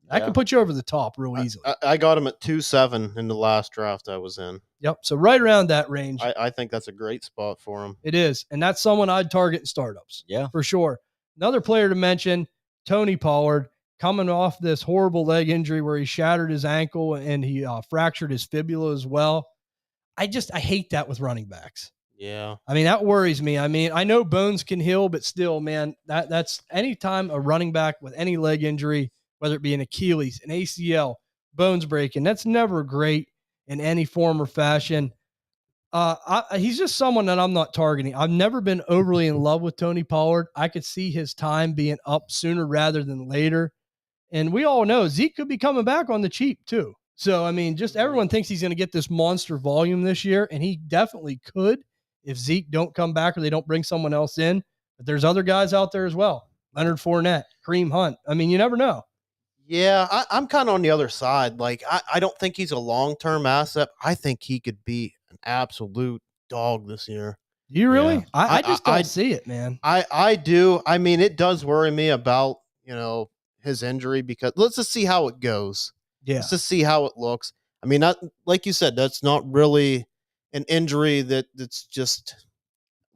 can put you over the top real easily.
I got him at 2.7 in the last draft I was in.
Yep. So right around that range.
I think that's a great spot for him.
It is. And that's someone I'd target in startups.
Yeah.
For sure. Another player to mention, Tony Pollard. coming off this horrible leg injury where he shattered his ankle and he fractured his fibula as well. I hate that with running backs.
Yeah.
I mean, that worries me. I mean, I know bones can heal, but still, man, that's anytime a running back with any leg injury, whether it be an Achilles, an ACL, bones breaking, that's never great in any form or fashion. He's just someone that I'm not targeting. I've never been overly in love with Tony Pollard. I could see his time being up sooner rather than later. And we all know Zeke could be coming back on the cheap too. So, I mean, just everyone thinks he's going to get this monster volume this year, and he definitely could if Zeke don't come back or they don't bring someone else in. But there's other guys out there as well. Leonard Fournette, Kareem Hunt. I mean, you never know.
Yeah, I'm kind of on the other side. Like, I don't think he's a long-term asset. I think he could be an absolute dog this year.
Do you really?
Yeah.
I just don't see it, man.
I do. I mean, it does worry me about, his injury, because let's just see how it goes.
Yeah.
Let's just see how it looks. I mean, like you said, that's not really an injury that's just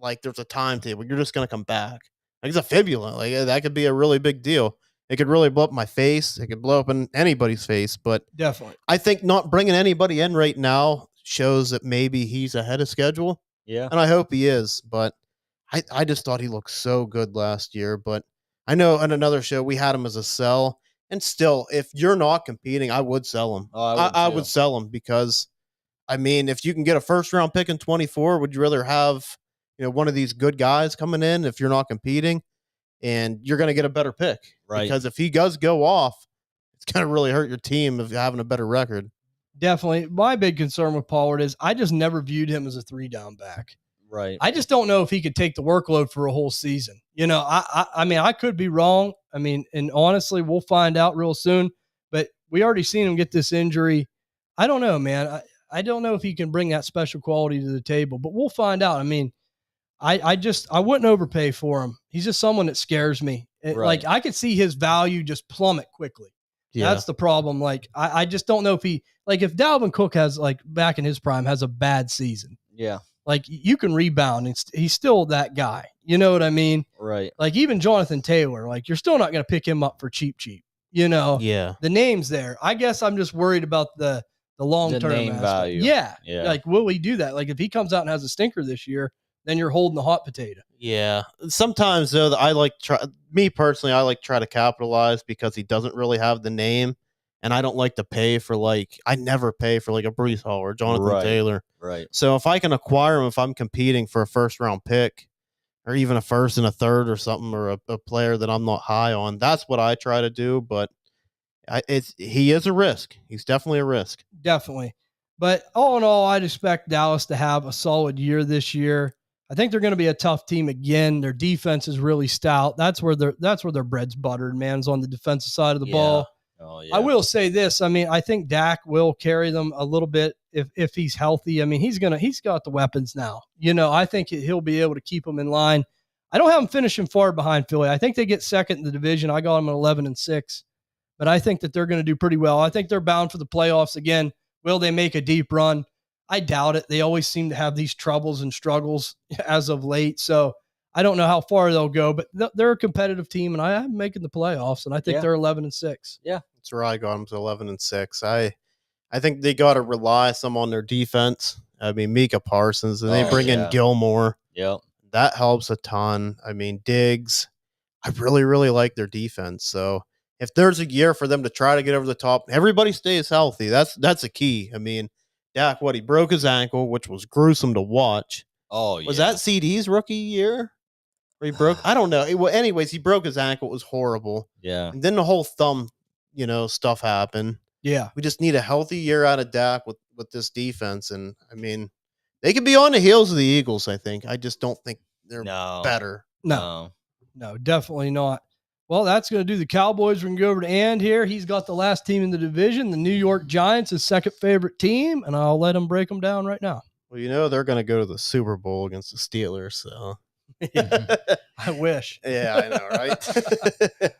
like there's a timetable. You're just going to come back. Like, it's a fibula. Like, that could be a really big deal. It could really blow up my face. It could blow up in anybody's face. But
definitely,
I think not bringing anybody in right now shows that maybe he's ahead of schedule.
Yeah.
And I hope he is. But I just thought he looked so good last year. But I know on another show we had him as a sell. And still, if you're not competing, I would sell him. I would sell him because, I mean, if you can get a first-round pick in 24, would you rather have one of these good guys coming in if you're not competing? And you're going to get a better pick.
Right.
Because if he does go off, it's going to really hurt your team if you're having a better record.
Definitely. My big concern with Pollard is I just never viewed him as a 3-down back.
Right.
I just don't know if he could take the workload for a whole season. I mean, I could be wrong. I mean, and honestly, we'll find out real soon. But we already seen him get this injury. I don't know, man. I don't know if he can bring that special quality to the table, but we'll find out. I mean, I wouldn't overpay for him. He's just someone that scares me. Like, I could see his value just plummet quickly. Yeah. That's the problem. Like, I just don't know if if Dalvin Cook has, like, back in his prime, has a bad season.
Yeah.
Like, you can rebound and he's still that guy. You know what I mean?
Right.
Like, even Jonathan Taylor, like, you're still not going to pick him up for cheap.
Yeah.
The name's there. I guess I'm just worried about the long-term
name value.
Yeah.
Yeah.
Like, will he do that? Like, if he comes out and has a stinker this year, then you're holding the hot potato.
Yeah. Sometimes, though, I like try to capitalize because he doesn't really have the name. And I don't like to pay for, I never pay for, a Breece Hall or Jonathan Taylor.
Right.
So if I can acquire him, if I'm competing for a first-round pick or even a first and a third or something, or a player that I'm not high on, that's what I try to do. But he is a risk. He's definitely a risk.
Definitely. But all in all, I'd expect Dallas to have a solid year this year. I think they're going to be a tough team again. Their defense is really stout. That's where their bread's buttered, man, is on the defensive side of the ball.
Oh, yeah.
I will say this. I mean, I think Dak will carry them a little bit if he's healthy. I mean, he's got the weapons now. I think he'll be able to keep them in line. I don't have them finishing far behind Philly. I think they get second in the division. I got them at 11-6, but I think that they're going to do pretty well. I think they're bound for the playoffs again. Will they make a deep run? I doubt it. They always seem to have these troubles and struggles as of late. So I don't know how far they'll go, but they're a competitive team, and I'm making the playoffs, and I think they're 11-6.
Yeah.
That's where I got them to 11-6. I think they got to rely some on their defense. I mean, Micah Parsons, and they bring in Gilmore.
Yep. That
helps a ton. I mean, Diggs, I really, really like their defense. So if there's a year for them to try to get over the top, everybody stays healthy. That's a key. I mean, Dak, he broke his ankle, which was gruesome to watch.
Oh, yeah.
Was that CD's rookie year? Where he broke? I don't know. Anyways, he broke his ankle. It was horrible.
Yeah.
And then the whole thumb, stuff happened.
Yeah.
We just need a healthy year out of Dak with this defense. And, I mean, they could be on the heels of the Eagles, I think. I just don't think they're better.
No, definitely not. Well, that's going to do the Cowboys. We're going to go over to And here. He's got the last team in the division, the New York Giants, his second favorite team, and I'll let him break them down right now.
Well, they're going to go to the Super Bowl against the Steelers, so.
I wish.
Yeah, I know, right?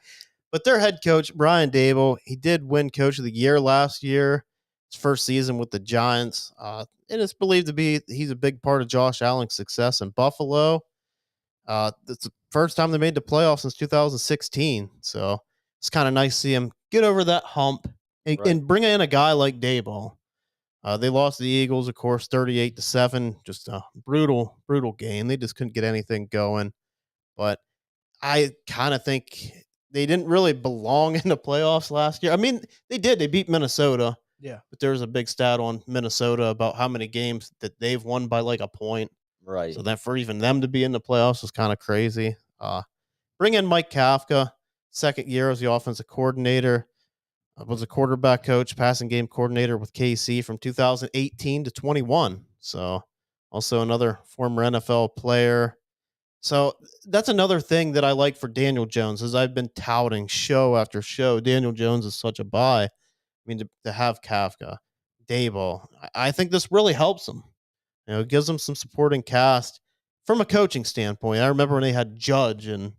But their head coach, Brian Daboll, he did win Coach of the Year last year, his first season with the Giants. It is believed to be he's a big part of Josh Allen's success in Buffalo. It's the first time they made the playoffs since 2016. So It's kind of nice to see him get over that hump and bring in a guy like Daboll. They lost the Eagles, of course, 38-7. Just a brutal game. They just couldn't get anything going. But I kind of think they didn't really belong in the playoffs last year. I mean, they did. They beat Minnesota.
Yeah.
But there's a big stat on Minnesota about how many games that they've won by like a point.
Right.
So that for even them to be in the playoffs is kind of crazy. Bring in Mike Kafka, second year as the offensive coordinator. Was a quarterback coach, passing game coordinator with KC from 2018 to 21. So also another former NFL player. So that's another thing that I like for Daniel Jones, as I've been touting show after show. Daniel Jones is such a buy. I mean, to have Kafka, Daboll, I think this really helps him. You know, it gives them some supporting cast from a coaching standpoint. I remember when they had Judge, and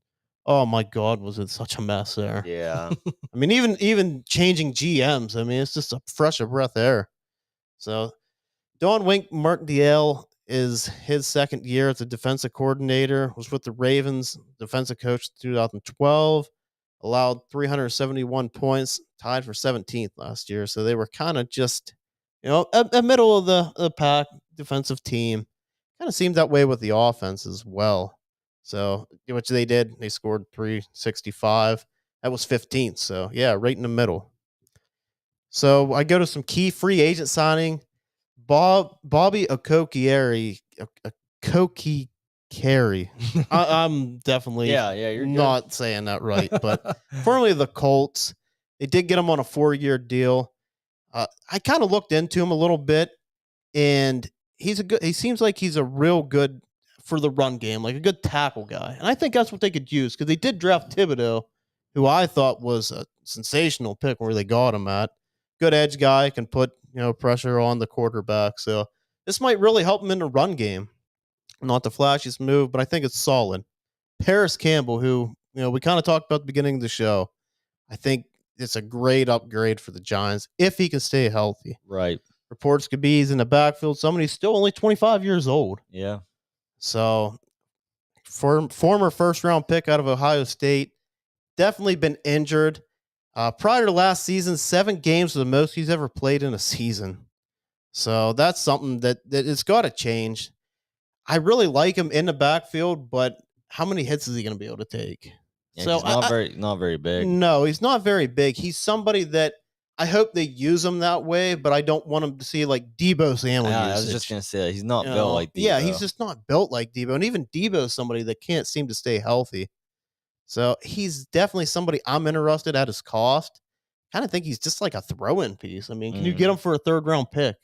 oh my God, was it such a mess there?
Yeah.
I mean, even changing GMs, I mean, it's just a fresh of breath air. So Don Wink Martindale is his second year as a defensive coordinator, was with the Ravens, defensive coach 2012, allowed 371 points, tied for 17th last year. So they were kind of just, a middle of the pack defensive team. Kind of seemed that way with the offense as well. So, which they did. They scored 365. That was 15th. So, yeah, right in the middle. So, I go to some key free agent signing. Bobby Okokieri. I'm definitely
you're
not
good.
saying that right. But formerly the Colts, they did get him on a 4-year deal. I kind of looked into him a little bit, and he seems like he's a real good for the run game, like a good tackle guy. And I think that's what they could use, because they did draft Thibodeau, who I thought was a sensational pick where they got him at. Good edge guy, can put pressure on the quarterback. So this might really help him in the run game. Not the flashiest move, but I think it's solid. Paris Campbell, who we kind of talked about at the beginning of the show, I think it's a great upgrade for the Giants if he can stay healthy.
Right.
Reports could be he's in the backfield. Somebody's still only 25 years old.
Yeah.
So, former first-round pick out of Ohio State, definitely been injured. Prior to last season, 7 games was the most he's ever played in a season. So that's something that it's got to change. I really like him in the backfield, but how many hits is he going to be able to take?
Yeah,
So
he's not very big.
No, he's not very big. He's somebody that I hope they use him that way, but I don't want him to see like Debo Samuel.
I was just gonna say he's not built like Debo.
Yeah, he's just not built like Debo, and even Debo is somebody that can't seem to stay healthy. So he's definitely somebody I'm interested at his cost. Kind of think he's just like a throw-in piece. I mean, can you get him for a 3rd-round pick?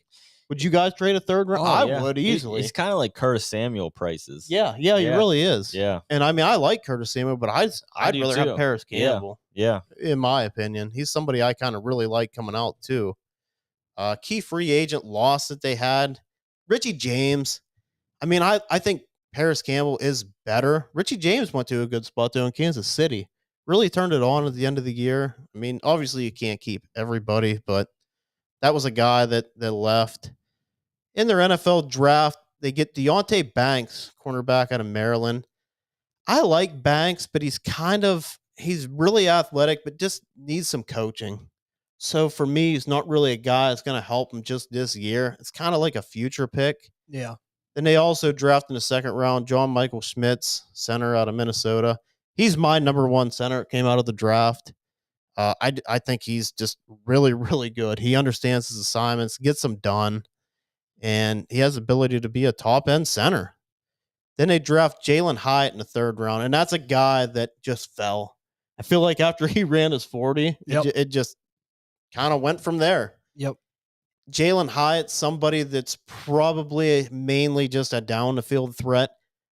Would you guys trade a 3rd round? I would easily.
He's kind of like Curtis Samuel prices.
Yeah, he really is.
Yeah.
And I mean, I like Curtis Samuel, but I'd rather have Paris Campbell.
Yeah.
In my opinion, he's somebody I kind of really like coming out too. Key free agent loss that they had, Richie James. I mean, I think Paris Campbell is better. Richie James went to a good spot though in Kansas City. Really turned it on at the end of the year. I mean, obviously you can't keep everybody, but that was a guy that left. In their NFL draft, they get Deontay Banks, cornerback out of Maryland. I like Banks, but he's really athletic, but just needs some coaching. So for me, he's not really a guy that's going to help him just this year. It's kind of like a future pick.
Yeah.
Then they also drafted in the 2nd round John Michael Schmitz, center out of Minnesota. He's my number 1 center. It came out of the draft. I think he's just really, really good. He understands his assignments, gets them done, and he has the ability to be a top-end center. Then they draft Jalen Hyatt in the 3rd round, and that's a guy that just fell. I feel like after he ran his 40, it just kind of went from there.
Yep.
Jalen Hyatt, somebody that's probably mainly just a down-the-field threat,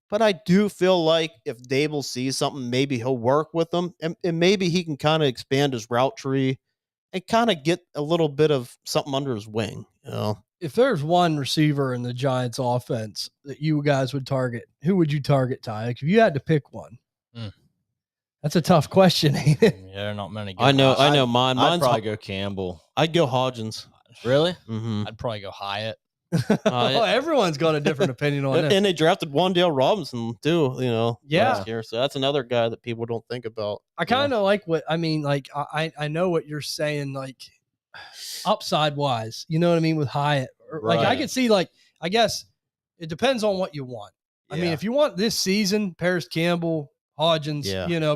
but I do feel like if Daboll sees something, maybe he'll work with them, and maybe he can kind of expand his route tree and kind of get a little bit of something under his wing,
If there's one receiver in the Giants offense that you guys would target, who would you target, Ty? Like if you had to pick one, that's a tough question.
Yeah, there are not many. Good
I know mine.
I'd probably go Campbell.
I'd go Hodgins.
Really?
Mm-hmm.
I'd probably go Hyatt.
Everyone's got a different opinion on it.
And they drafted Wan'Dale Robinson too, last year. So that's another guy that people don't think about.
I kind of like what I mean. Like I know what you're saying. Like upside wise, you know what I mean with Hyatt. Like I could see. Like I guess it depends on what you want. I mean, if you want this season, Paris Campbell, Hodgins,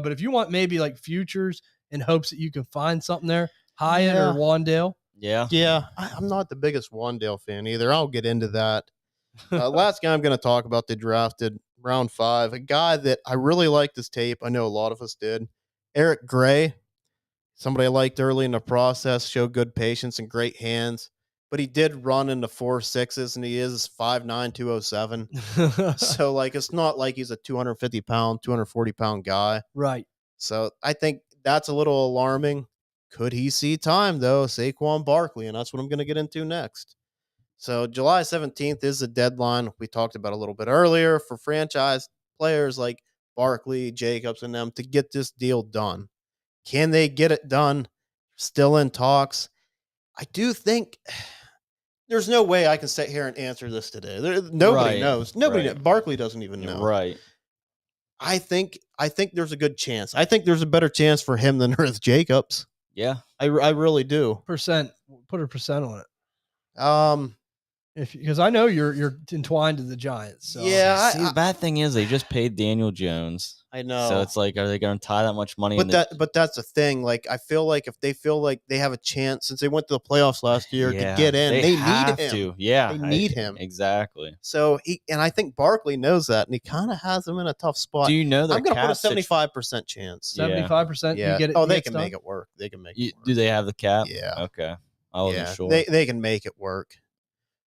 but if you want maybe like futures in hopes that you can find something there, Hyatt or Wan'Dale.
Yeah. I'm not the biggest Wan'Dale fan either. I'll get into that. Last guy I'm going to talk about, they drafted round 5, a guy that I really liked his tape. I know a lot of us did. Eric Gray, somebody I liked early in the process, showed good patience and great hands, but he did run into 4.6s, and he is 5'9", 207. So, like, it's not like he's a 250-pound, 240-pound guy.
Right.
So I think that's a little alarming. Could he see time, though? Saquon Barkley, and that's what I'm going to get into next. So July 17th is the deadline we talked about a little bit earlier for franchise players like Barkley, Jacobs, and them to get this deal done. Can they get it done? Still in talks. I do think there's no way I can sit here and answer this today. Nobody knows. Nobody knows. Barkley doesn't even know.
Right.
I think there's a good chance. I think there's a better chance for him than there is Jacobs.
Yeah.
I really do.
Put a percent on it. Because I know you're entwined to the Giants. So.
Yeah.
See, the bad thing is they just paid Daniel Jones.
I know.
So it's like, are they going to tie that much money?
But that's the thing. Like, I feel like if they feel like they have a chance, since they went to the playoffs last year to get in, they need him.
Yeah,
they need him
exactly.
So I think Barkley knows that, and he kind of has him in a tough spot.
Do you know that
I'm going to put a 75% chance?
75%.
Yeah.
You get it.
Oh, they can make it work. They can make it work.
Do they have the cap?
Yeah.
Okay. I wasn't sure.
They can make it work.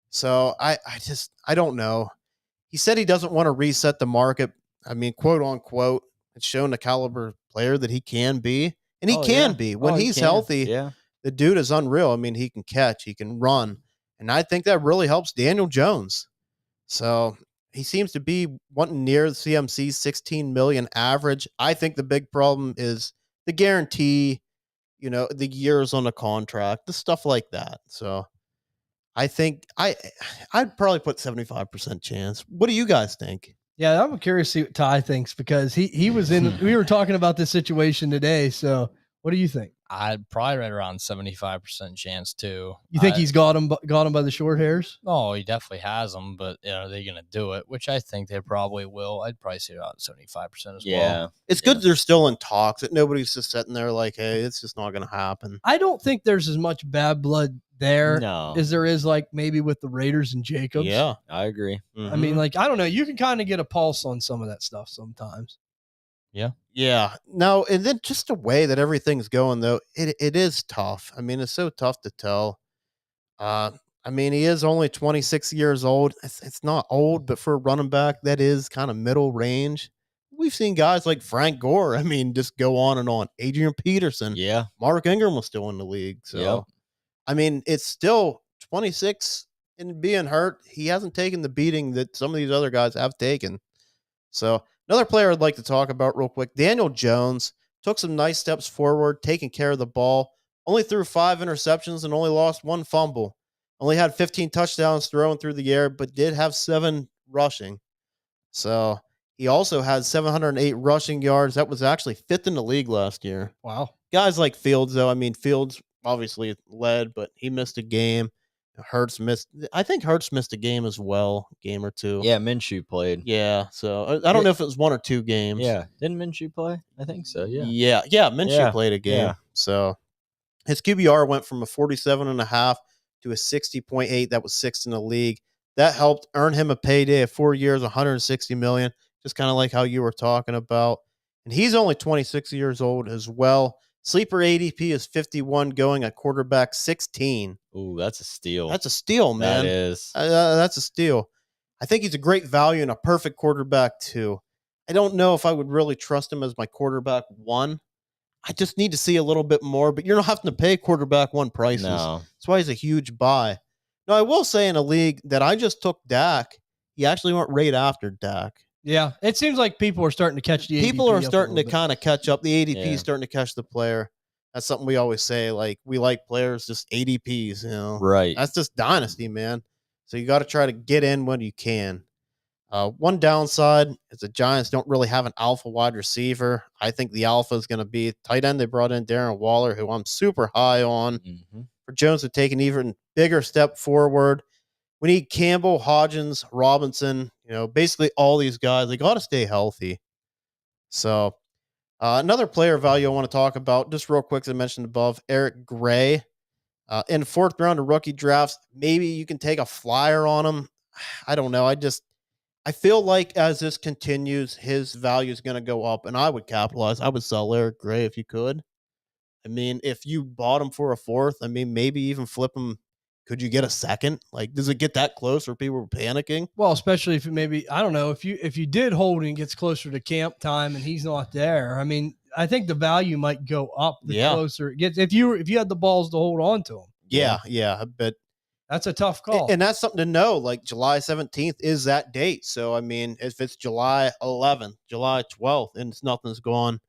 So I don't know. He said he doesn't want to reset the market. I mean, quote unquote, it's shown the caliber player that he can be, and he can be when he's healthy.
Yeah,
the dude is unreal. I mean, he can catch, he can run, and I think that really helps Daniel Jones. So he seems to be wanting near the CMC's 16 million average. I think the big problem is the guarantee, the years on the contract, the stuff like that. So I think I'd probably put 75% chance. What do you guys think?
Yeah, I'm curious to see what Ty thinks, because he was in. We were talking about this situation today. So what do you think?
I'd probably right around 75% chance too.
You think he's got him by the short hairs?
Oh, he definitely has them, but are they going to do it? Which I think they probably will. I'd probably say about 75% as well.
It's good they're still in talks. That nobody's just sitting there like, hey, it's just not going to happen.
I don't think there's as much bad blood there as there is like maybe with the Raiders and Jacobs.
Yeah,
I agree.
Mm-hmm.
I mean, like, I don't know. You can kind of get a pulse on some of that stuff sometimes.
Yeah. No, and then just the way that everything's going, though, it is tough. I mean, it's so tough to tell. I mean, he is only 26 years old. It's not old, but for a running back, that is kind of middle range. We've seen guys like Frank Gore. I mean, just go on and on. Adrian Peterson.
Yeah.
Mark Ingram was still in the league. So, I mean, it's still 26 and being hurt. He hasn't taken the beating that some of these other guys have taken. So, another player I'd like to talk about real quick, Daniel Jones, took some nice steps forward, taking care of the ball, only threw 5 interceptions and only lost 1 fumble. Only had 15 touchdowns thrown through the air, but did have 7 rushing. So he also had 708 rushing yards. That was actually 5th in the league last year.
Wow.
Guys like Fields, though, I mean, Fields obviously led, but he missed a game. I think Hurts missed a game as well, game or two.
Yeah, Minshew played.
Yeah, so I don't know if it was 1 or 2 games.
Yeah, didn't Minshew play? I think so.
Yeah, Minshew played a game.
Yeah.
So his QBR went from a 47.5 to a 60.8. That was 6th in the league. That helped earn him a payday of 4 years, $160 million. Just kind of like how you were talking about. And he's only 26 years old as well. Sleeper ADP is 51, going at quarterback 16.
Ooh, that's a steal.
That's a steal, man.
That is.
That's a steal. I think he's a great value and a perfect quarterback, too. I don't know if I would really trust him as my quarterback 1. I just need to see a little bit more, but you're not having to pay quarterback 1 prices.
No.
That's why he's a huge buy. Now, I will say in a league that I just took Dak, he actually went right after Dak.
Yeah, it seems like people are starting to catch the ADP.
People are starting to kind of catch up. The ADP is starting to catch the player. That's something we always say. Like, we like players, just ADPs,
Right.
That's just Dynasty, man. So you got to try to get in when you can. One downside is the Giants don't really have an alpha wide receiver. I think the alpha is going to be tight end. They brought in Darren Waller, who I'm super high on. For Jones to take an even bigger step forward, we need Campbell, Hodgins, Robinson, basically all these guys. They got to stay healthy. So another player value I want to talk about, just real quick, as I mentioned above, Eric Gray. In fourth round of rookie drafts, maybe you can take a flyer on him. I don't know. I feel like as this continues, his value is going to go up, and I would capitalize. I would sell Eric Gray if you could. I mean, if you bought him for a fourth, I mean, maybe even flip him. Could you get a second? Like, does it get that close where people were panicking?
Well, especially if I don't know, if you did hold and it gets closer to camp time and he's not there. I mean, I think the value might go up the closer it gets. If you had the balls to hold on to him.
Yeah, but
that's a tough call.
And that's something to know. Like July 17th is that date. So, I mean, if it's July 11th, July 12th, and nothing's gone,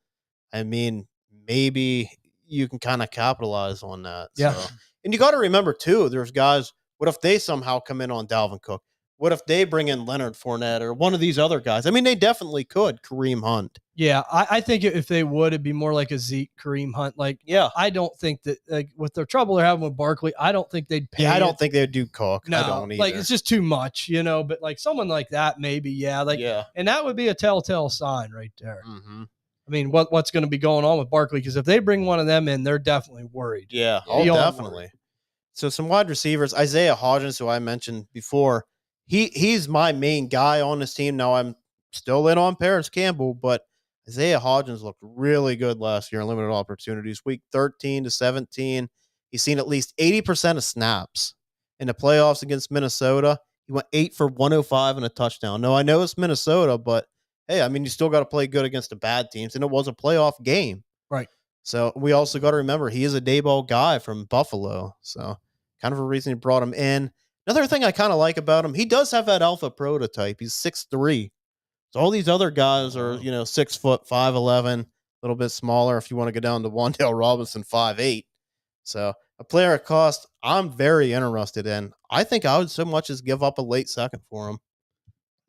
I mean, maybe you can kind of capitalize on that.
Yeah.
So. And you got to remember, too, there's guys, what if they somehow come in on Dalvin Cook? What if they bring in Leonard Fournette or one of these other guys? I mean, they definitely could. Kareem Hunt.
Yeah, I think if they would, it'd be more like a Zeke, Kareem Hunt. I don't think that with the trouble they're having with Barkley, I don't think they'd pay.
Yeah, I don't think they'd do Cook.
No,
I don't either.
it's just too much, But like someone like that, maybe, yeah. And that would be a telltale sign right there.
Mm-hmm.
I mean, what's going to be going on with Barkley? Because if they bring one of them in, they're definitely worried.
Yeah, definitely. Worried. So some wide receivers, Isaiah Hodgins, who I mentioned before. He's my main guy on this team. Now I'm still in on Paris Campbell, but Isaiah Hodgins looked really good last year in limited opportunities. Week 13 to 17, he's seen at least 80% of snaps. In the playoffs against Minnesota, he went 8 for 105 and a touchdown. No, I know it's Minnesota, but hey, I mean, you still got to play good against the bad teams, and it was a playoff game.
Right.
So we also got to remember he is a Dayball guy from Buffalo. So kind of a reason he brought him in. Another thing I kind of like about him, he does have that alpha prototype. He's 6'3". So all these other guys are, 6 foot, 5'11", a little bit smaller if you want to go down to Wan'Dale Robinson, 5'8". So a player at cost I'm very interested in. I think I would so much as give up a late second for him.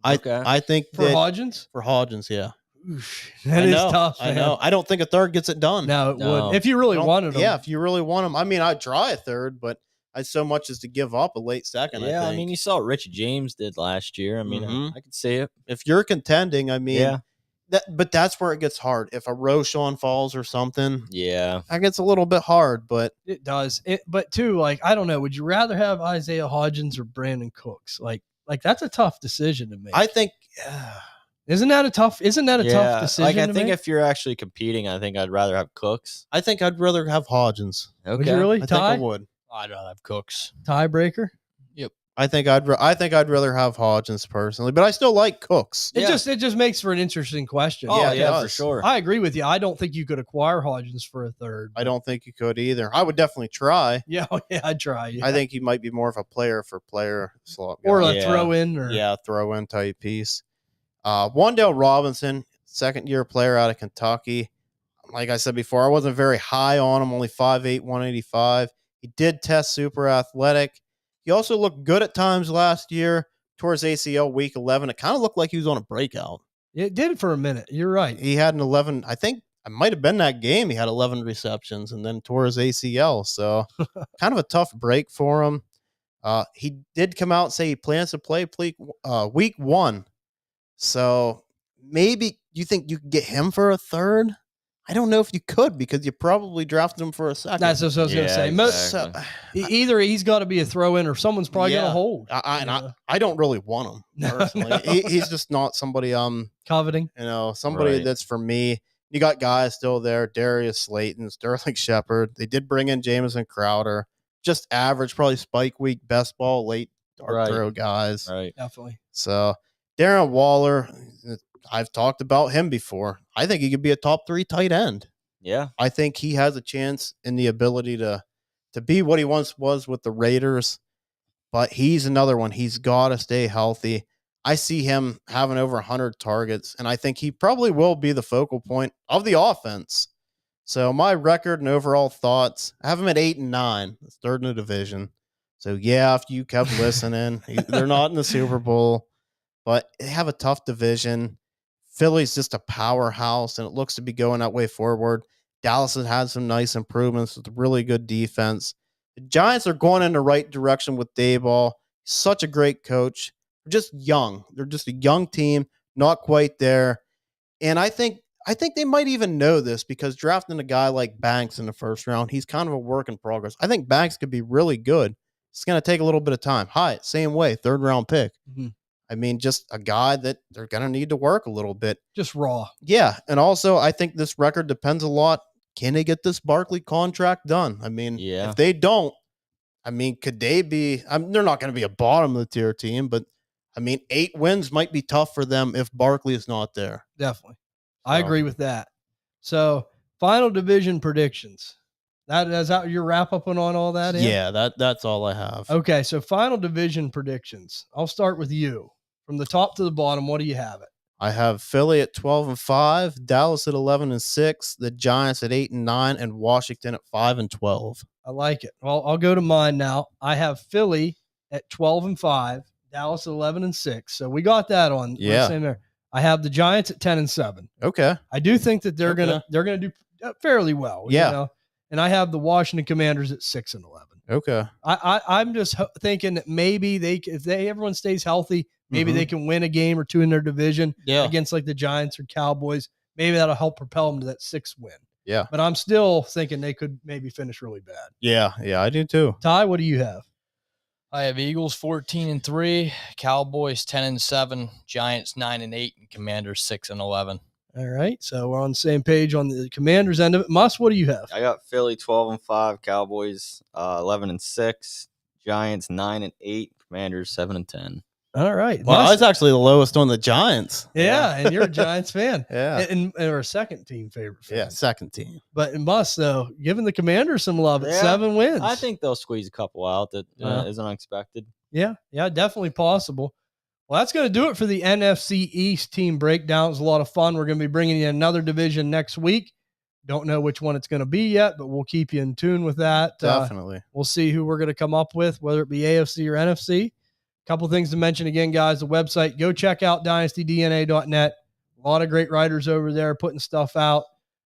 Okay.
I think
for Hodgins?
For Hodgins, yeah.
Oosh, that is tough.
I know. I don't think a third gets it done.
No, it would. If you really wanted him.
Yeah, if you really want him. I mean, I'd try a third, but I so much as to give up a late second.
Yeah,
I think.
you saw what Richie James did last year. I mean, I could see it.
If you're contending, I mean, but that's where it gets hard. If a Roschon falls or something, that gets a little bit hard. But
it does. But too, I don't know. Would you rather have Isaiah Hodgins or Brandon Cooks? Like that's a tough decision to make.
I think.
Isn't that a tough decision?
I think if you're actually competing, I think I'd rather have Cooks.
I think I'd rather have Hodgins.
Okay.
Would you really?
I think I would.
I'd rather have Cooks.
Tiebreaker?
Yep.
I think I'd rather have Hodgins personally, but I still like Cooks.
It just makes for an interesting question.
Oh, yeah, for sure.
I agree with you. I don't think you could acquire Hodgins for a third.
I don't think you could either. I would definitely try.
Yeah, I'd try. Yeah.
I think he might be more of a player for player slot guy.
Or a throw in
throw in type piece. Wan'Dale Robinson, second-year player out of Kentucky. Like I said before, I wasn't very high on him, only 5'8", 185. He did test super athletic. He also looked good at times last year towards ACL week 11. It kind of looked like he was on a breakout.
It did for a minute. You're right.
He had an 11. I think it might have been that game. He had 11 receptions and then tore his ACL. So kind of a tough break for him. He did come out and say he plans to play week 1. So maybe you think you could get him for a third? I don't know if you could because you probably drafted him for a second.
That's what I was going to say.
Exactly.
Either he's got to be a throw-in or someone's probably going to hold.
I don't really want him personally. He's just not somebody
coveting.
Somebody that's for me. You got guys still there: Darius Slayton, Sterling Shepard. They did bring in Jamison Crowder. Just average, probably spike week, best ball, late dart throw guys.
Right,
definitely.
So Darren Waller. I've talked about him before. I think he could be a top 3 tight end.
Yeah.
I think he has a chance in the ability to be what he once was with the Raiders, but he's another one. He's got to stay healthy. I see him having over 100 targets, and I think he probably will be the focal point of the offense. So my record and overall thoughts, I have him at 8-9. That's third in the division. So, yeah, if you kept listening, they're not in the Super Bowl, but they have a tough division. Philly's just a powerhouse, and it looks to be going that way forward. Dallas has had some nice improvements with really good defense. The Giants are going in the right direction with Dayball. Such a great coach. They're just young. They're just a young team, not quite there. And I think they might even know this because drafting a guy like Banks in the first round, he's kind of a work in progress. I think Banks could be really good. It's going to take a little bit of time. Hyatt, same way, third round pick.
Mm-hmm.
I mean, just a guy that they're going to need to work a little bit.
Just raw.
Yeah. And also, I think this record depends a lot. Can they get this Barkley contract done? I mean, if they don't, I mean, could they be? They're not going to be a bottom of the tier team, but I mean, 8 wins might be tough for them if Barkley is not there.
Definitely. I agree with that. So, final division predictions. Is that your wrap up on all that?
Yeah, that's all I have.
Okay, so final division predictions. I'll start with you. From the top to the bottom, what do you have it?
I have Philly at 12-5, Dallas at 11-6, the Giants at 8-9, and Washington at 5-12.
I like it. Well, I'll go to mine now. I have Philly at 12-5, Dallas at 11-6. So we got that on.
Yeah.
Same there. I have the Giants at 10-7.
Okay.
I do think that they're gonna do fairly well.
Yeah.
You know? And I have the Washington Commanders at 6-11.
Okay.
I'm just thinking that maybe if everyone stays healthy, maybe they can win a game or two in their division against like the Giants or Cowboys. Maybe that'll help propel them to that 6th win.
Yeah.
But I'm still thinking they could maybe finish really bad.
Yeah, I do too.
Ty, what do you have?
I have Eagles 14-3, Cowboys 10-7, Giants 9-8, and Commanders 6-11.
All right, so we're on the same page on the Commanders end of it. Muss, what do you have?
I got Philly 12-5, Cowboys 11-6, Giants 9-8, Commanders 7-10.
All right.
Well, I was actually the lowest on the Giants.
Yeah, and you're a Giants fan.
Yeah.
And a second team favorite fan.
Yeah, second team.
But in Muss, though, giving the Commanders some love at 7 wins.
I think they'll squeeze a couple out that isn't unexpected.
Yeah, definitely possible. Well, that's going to do it for the NFC East team breakdown. It was a lot of fun. We're going to be bringing you another division next week. Don't know which one it's going to be yet, but we'll keep you in tune with that.
Definitely.
We'll see who we're going to come up with, whether it be AFC or NFC. Couple things to mention again, guys. The website, go check out dynastydna.net. A lot of great writers over there putting stuff out.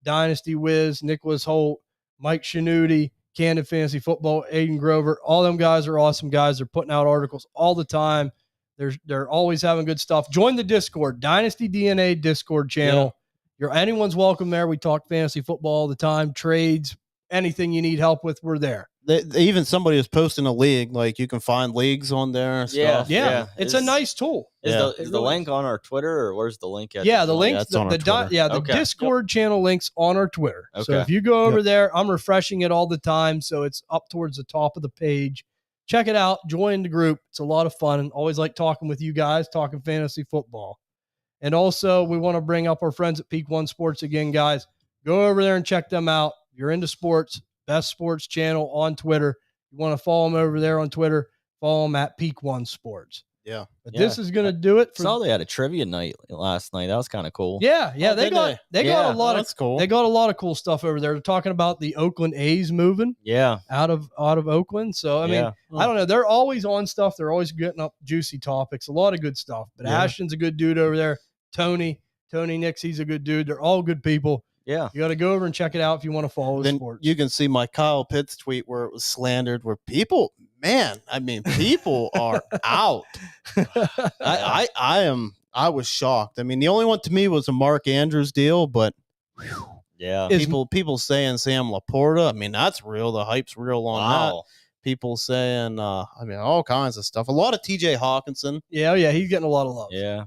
Dynasty Wiz, Nicholas Holt, Mike Shanuti, Candid Fantasy Football, Aiden Grover. All them guys are awesome guys. They're putting out articles all the time. They're always having good stuff. Join the Discord, Dynasty DNA Discord channel. Yeah. Anyone's welcome there. We talk fantasy football all the time, trades, anything you need help with, we're there.
Even somebody is posting a league, like you can find leagues on there and stuff.
Yeah. It's a nice tool.
Is the link on our Twitter, or where's the link at?
Yeah, the link,
the
Discord channel link's on our Twitter. Okay. So if you go over there, I'm refreshing it all the time, so it's up towards the top of the page. Check it out. Join the group. It's a lot of fun. And always like talking with you guys, talking fantasy football. And also, we want to bring up our friends at Peak One Sports again, guys. Go over there and check them out. If you're into sports, best sports channel on Twitter. You want to follow them over there on Twitter, follow them at Peak One Sports.
Yeah.
But this is going to do it.
I saw they had a trivia night last night. That was kind of cool.
Yeah. They got a lot
that's cool.
They got a lot of cool stuff over there. They're talking about the Oakland A's moving.
Yeah.
Out of Oakland. So I mean, I don't know. They're always on stuff. They're always getting up juicy topics. A lot of good stuff. But Ashton's a good dude over there. Tony Nix, he's a good dude. They're all good people. Yeah. You got to go over and check it out if you want to follow sports.
You can see my Kyle Pitts tweet where it was slandered, where people are out. I was shocked. I mean, the only one to me was a Mark Andrews deal, but people saying Sam Laporta. I mean, that's real. The hype's real on that. People saying, all kinds of stuff. A lot of TJ Hawkinson.
Yeah, he's getting a lot of love.
Yeah.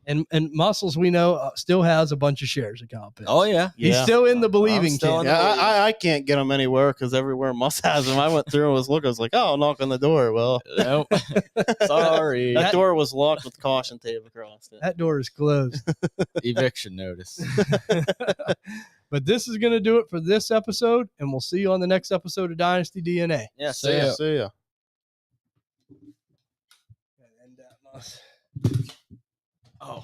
And Muscles, we know, still has a bunch of shares at Kyle Pitts.
Oh, yeah.
He's still in the believing camp.
I can't get him anywhere because everywhere Muss has him. I went through and was looking. I was like, I'll knock on the door. Well,
nope. Sorry.
That door was locked with caution tape across it.
That door is closed.
Eviction notice.
But this is going to do it for this episode, and we'll see you on the next episode of Dynasty DNA.
Yeah,
see ya.
Oh.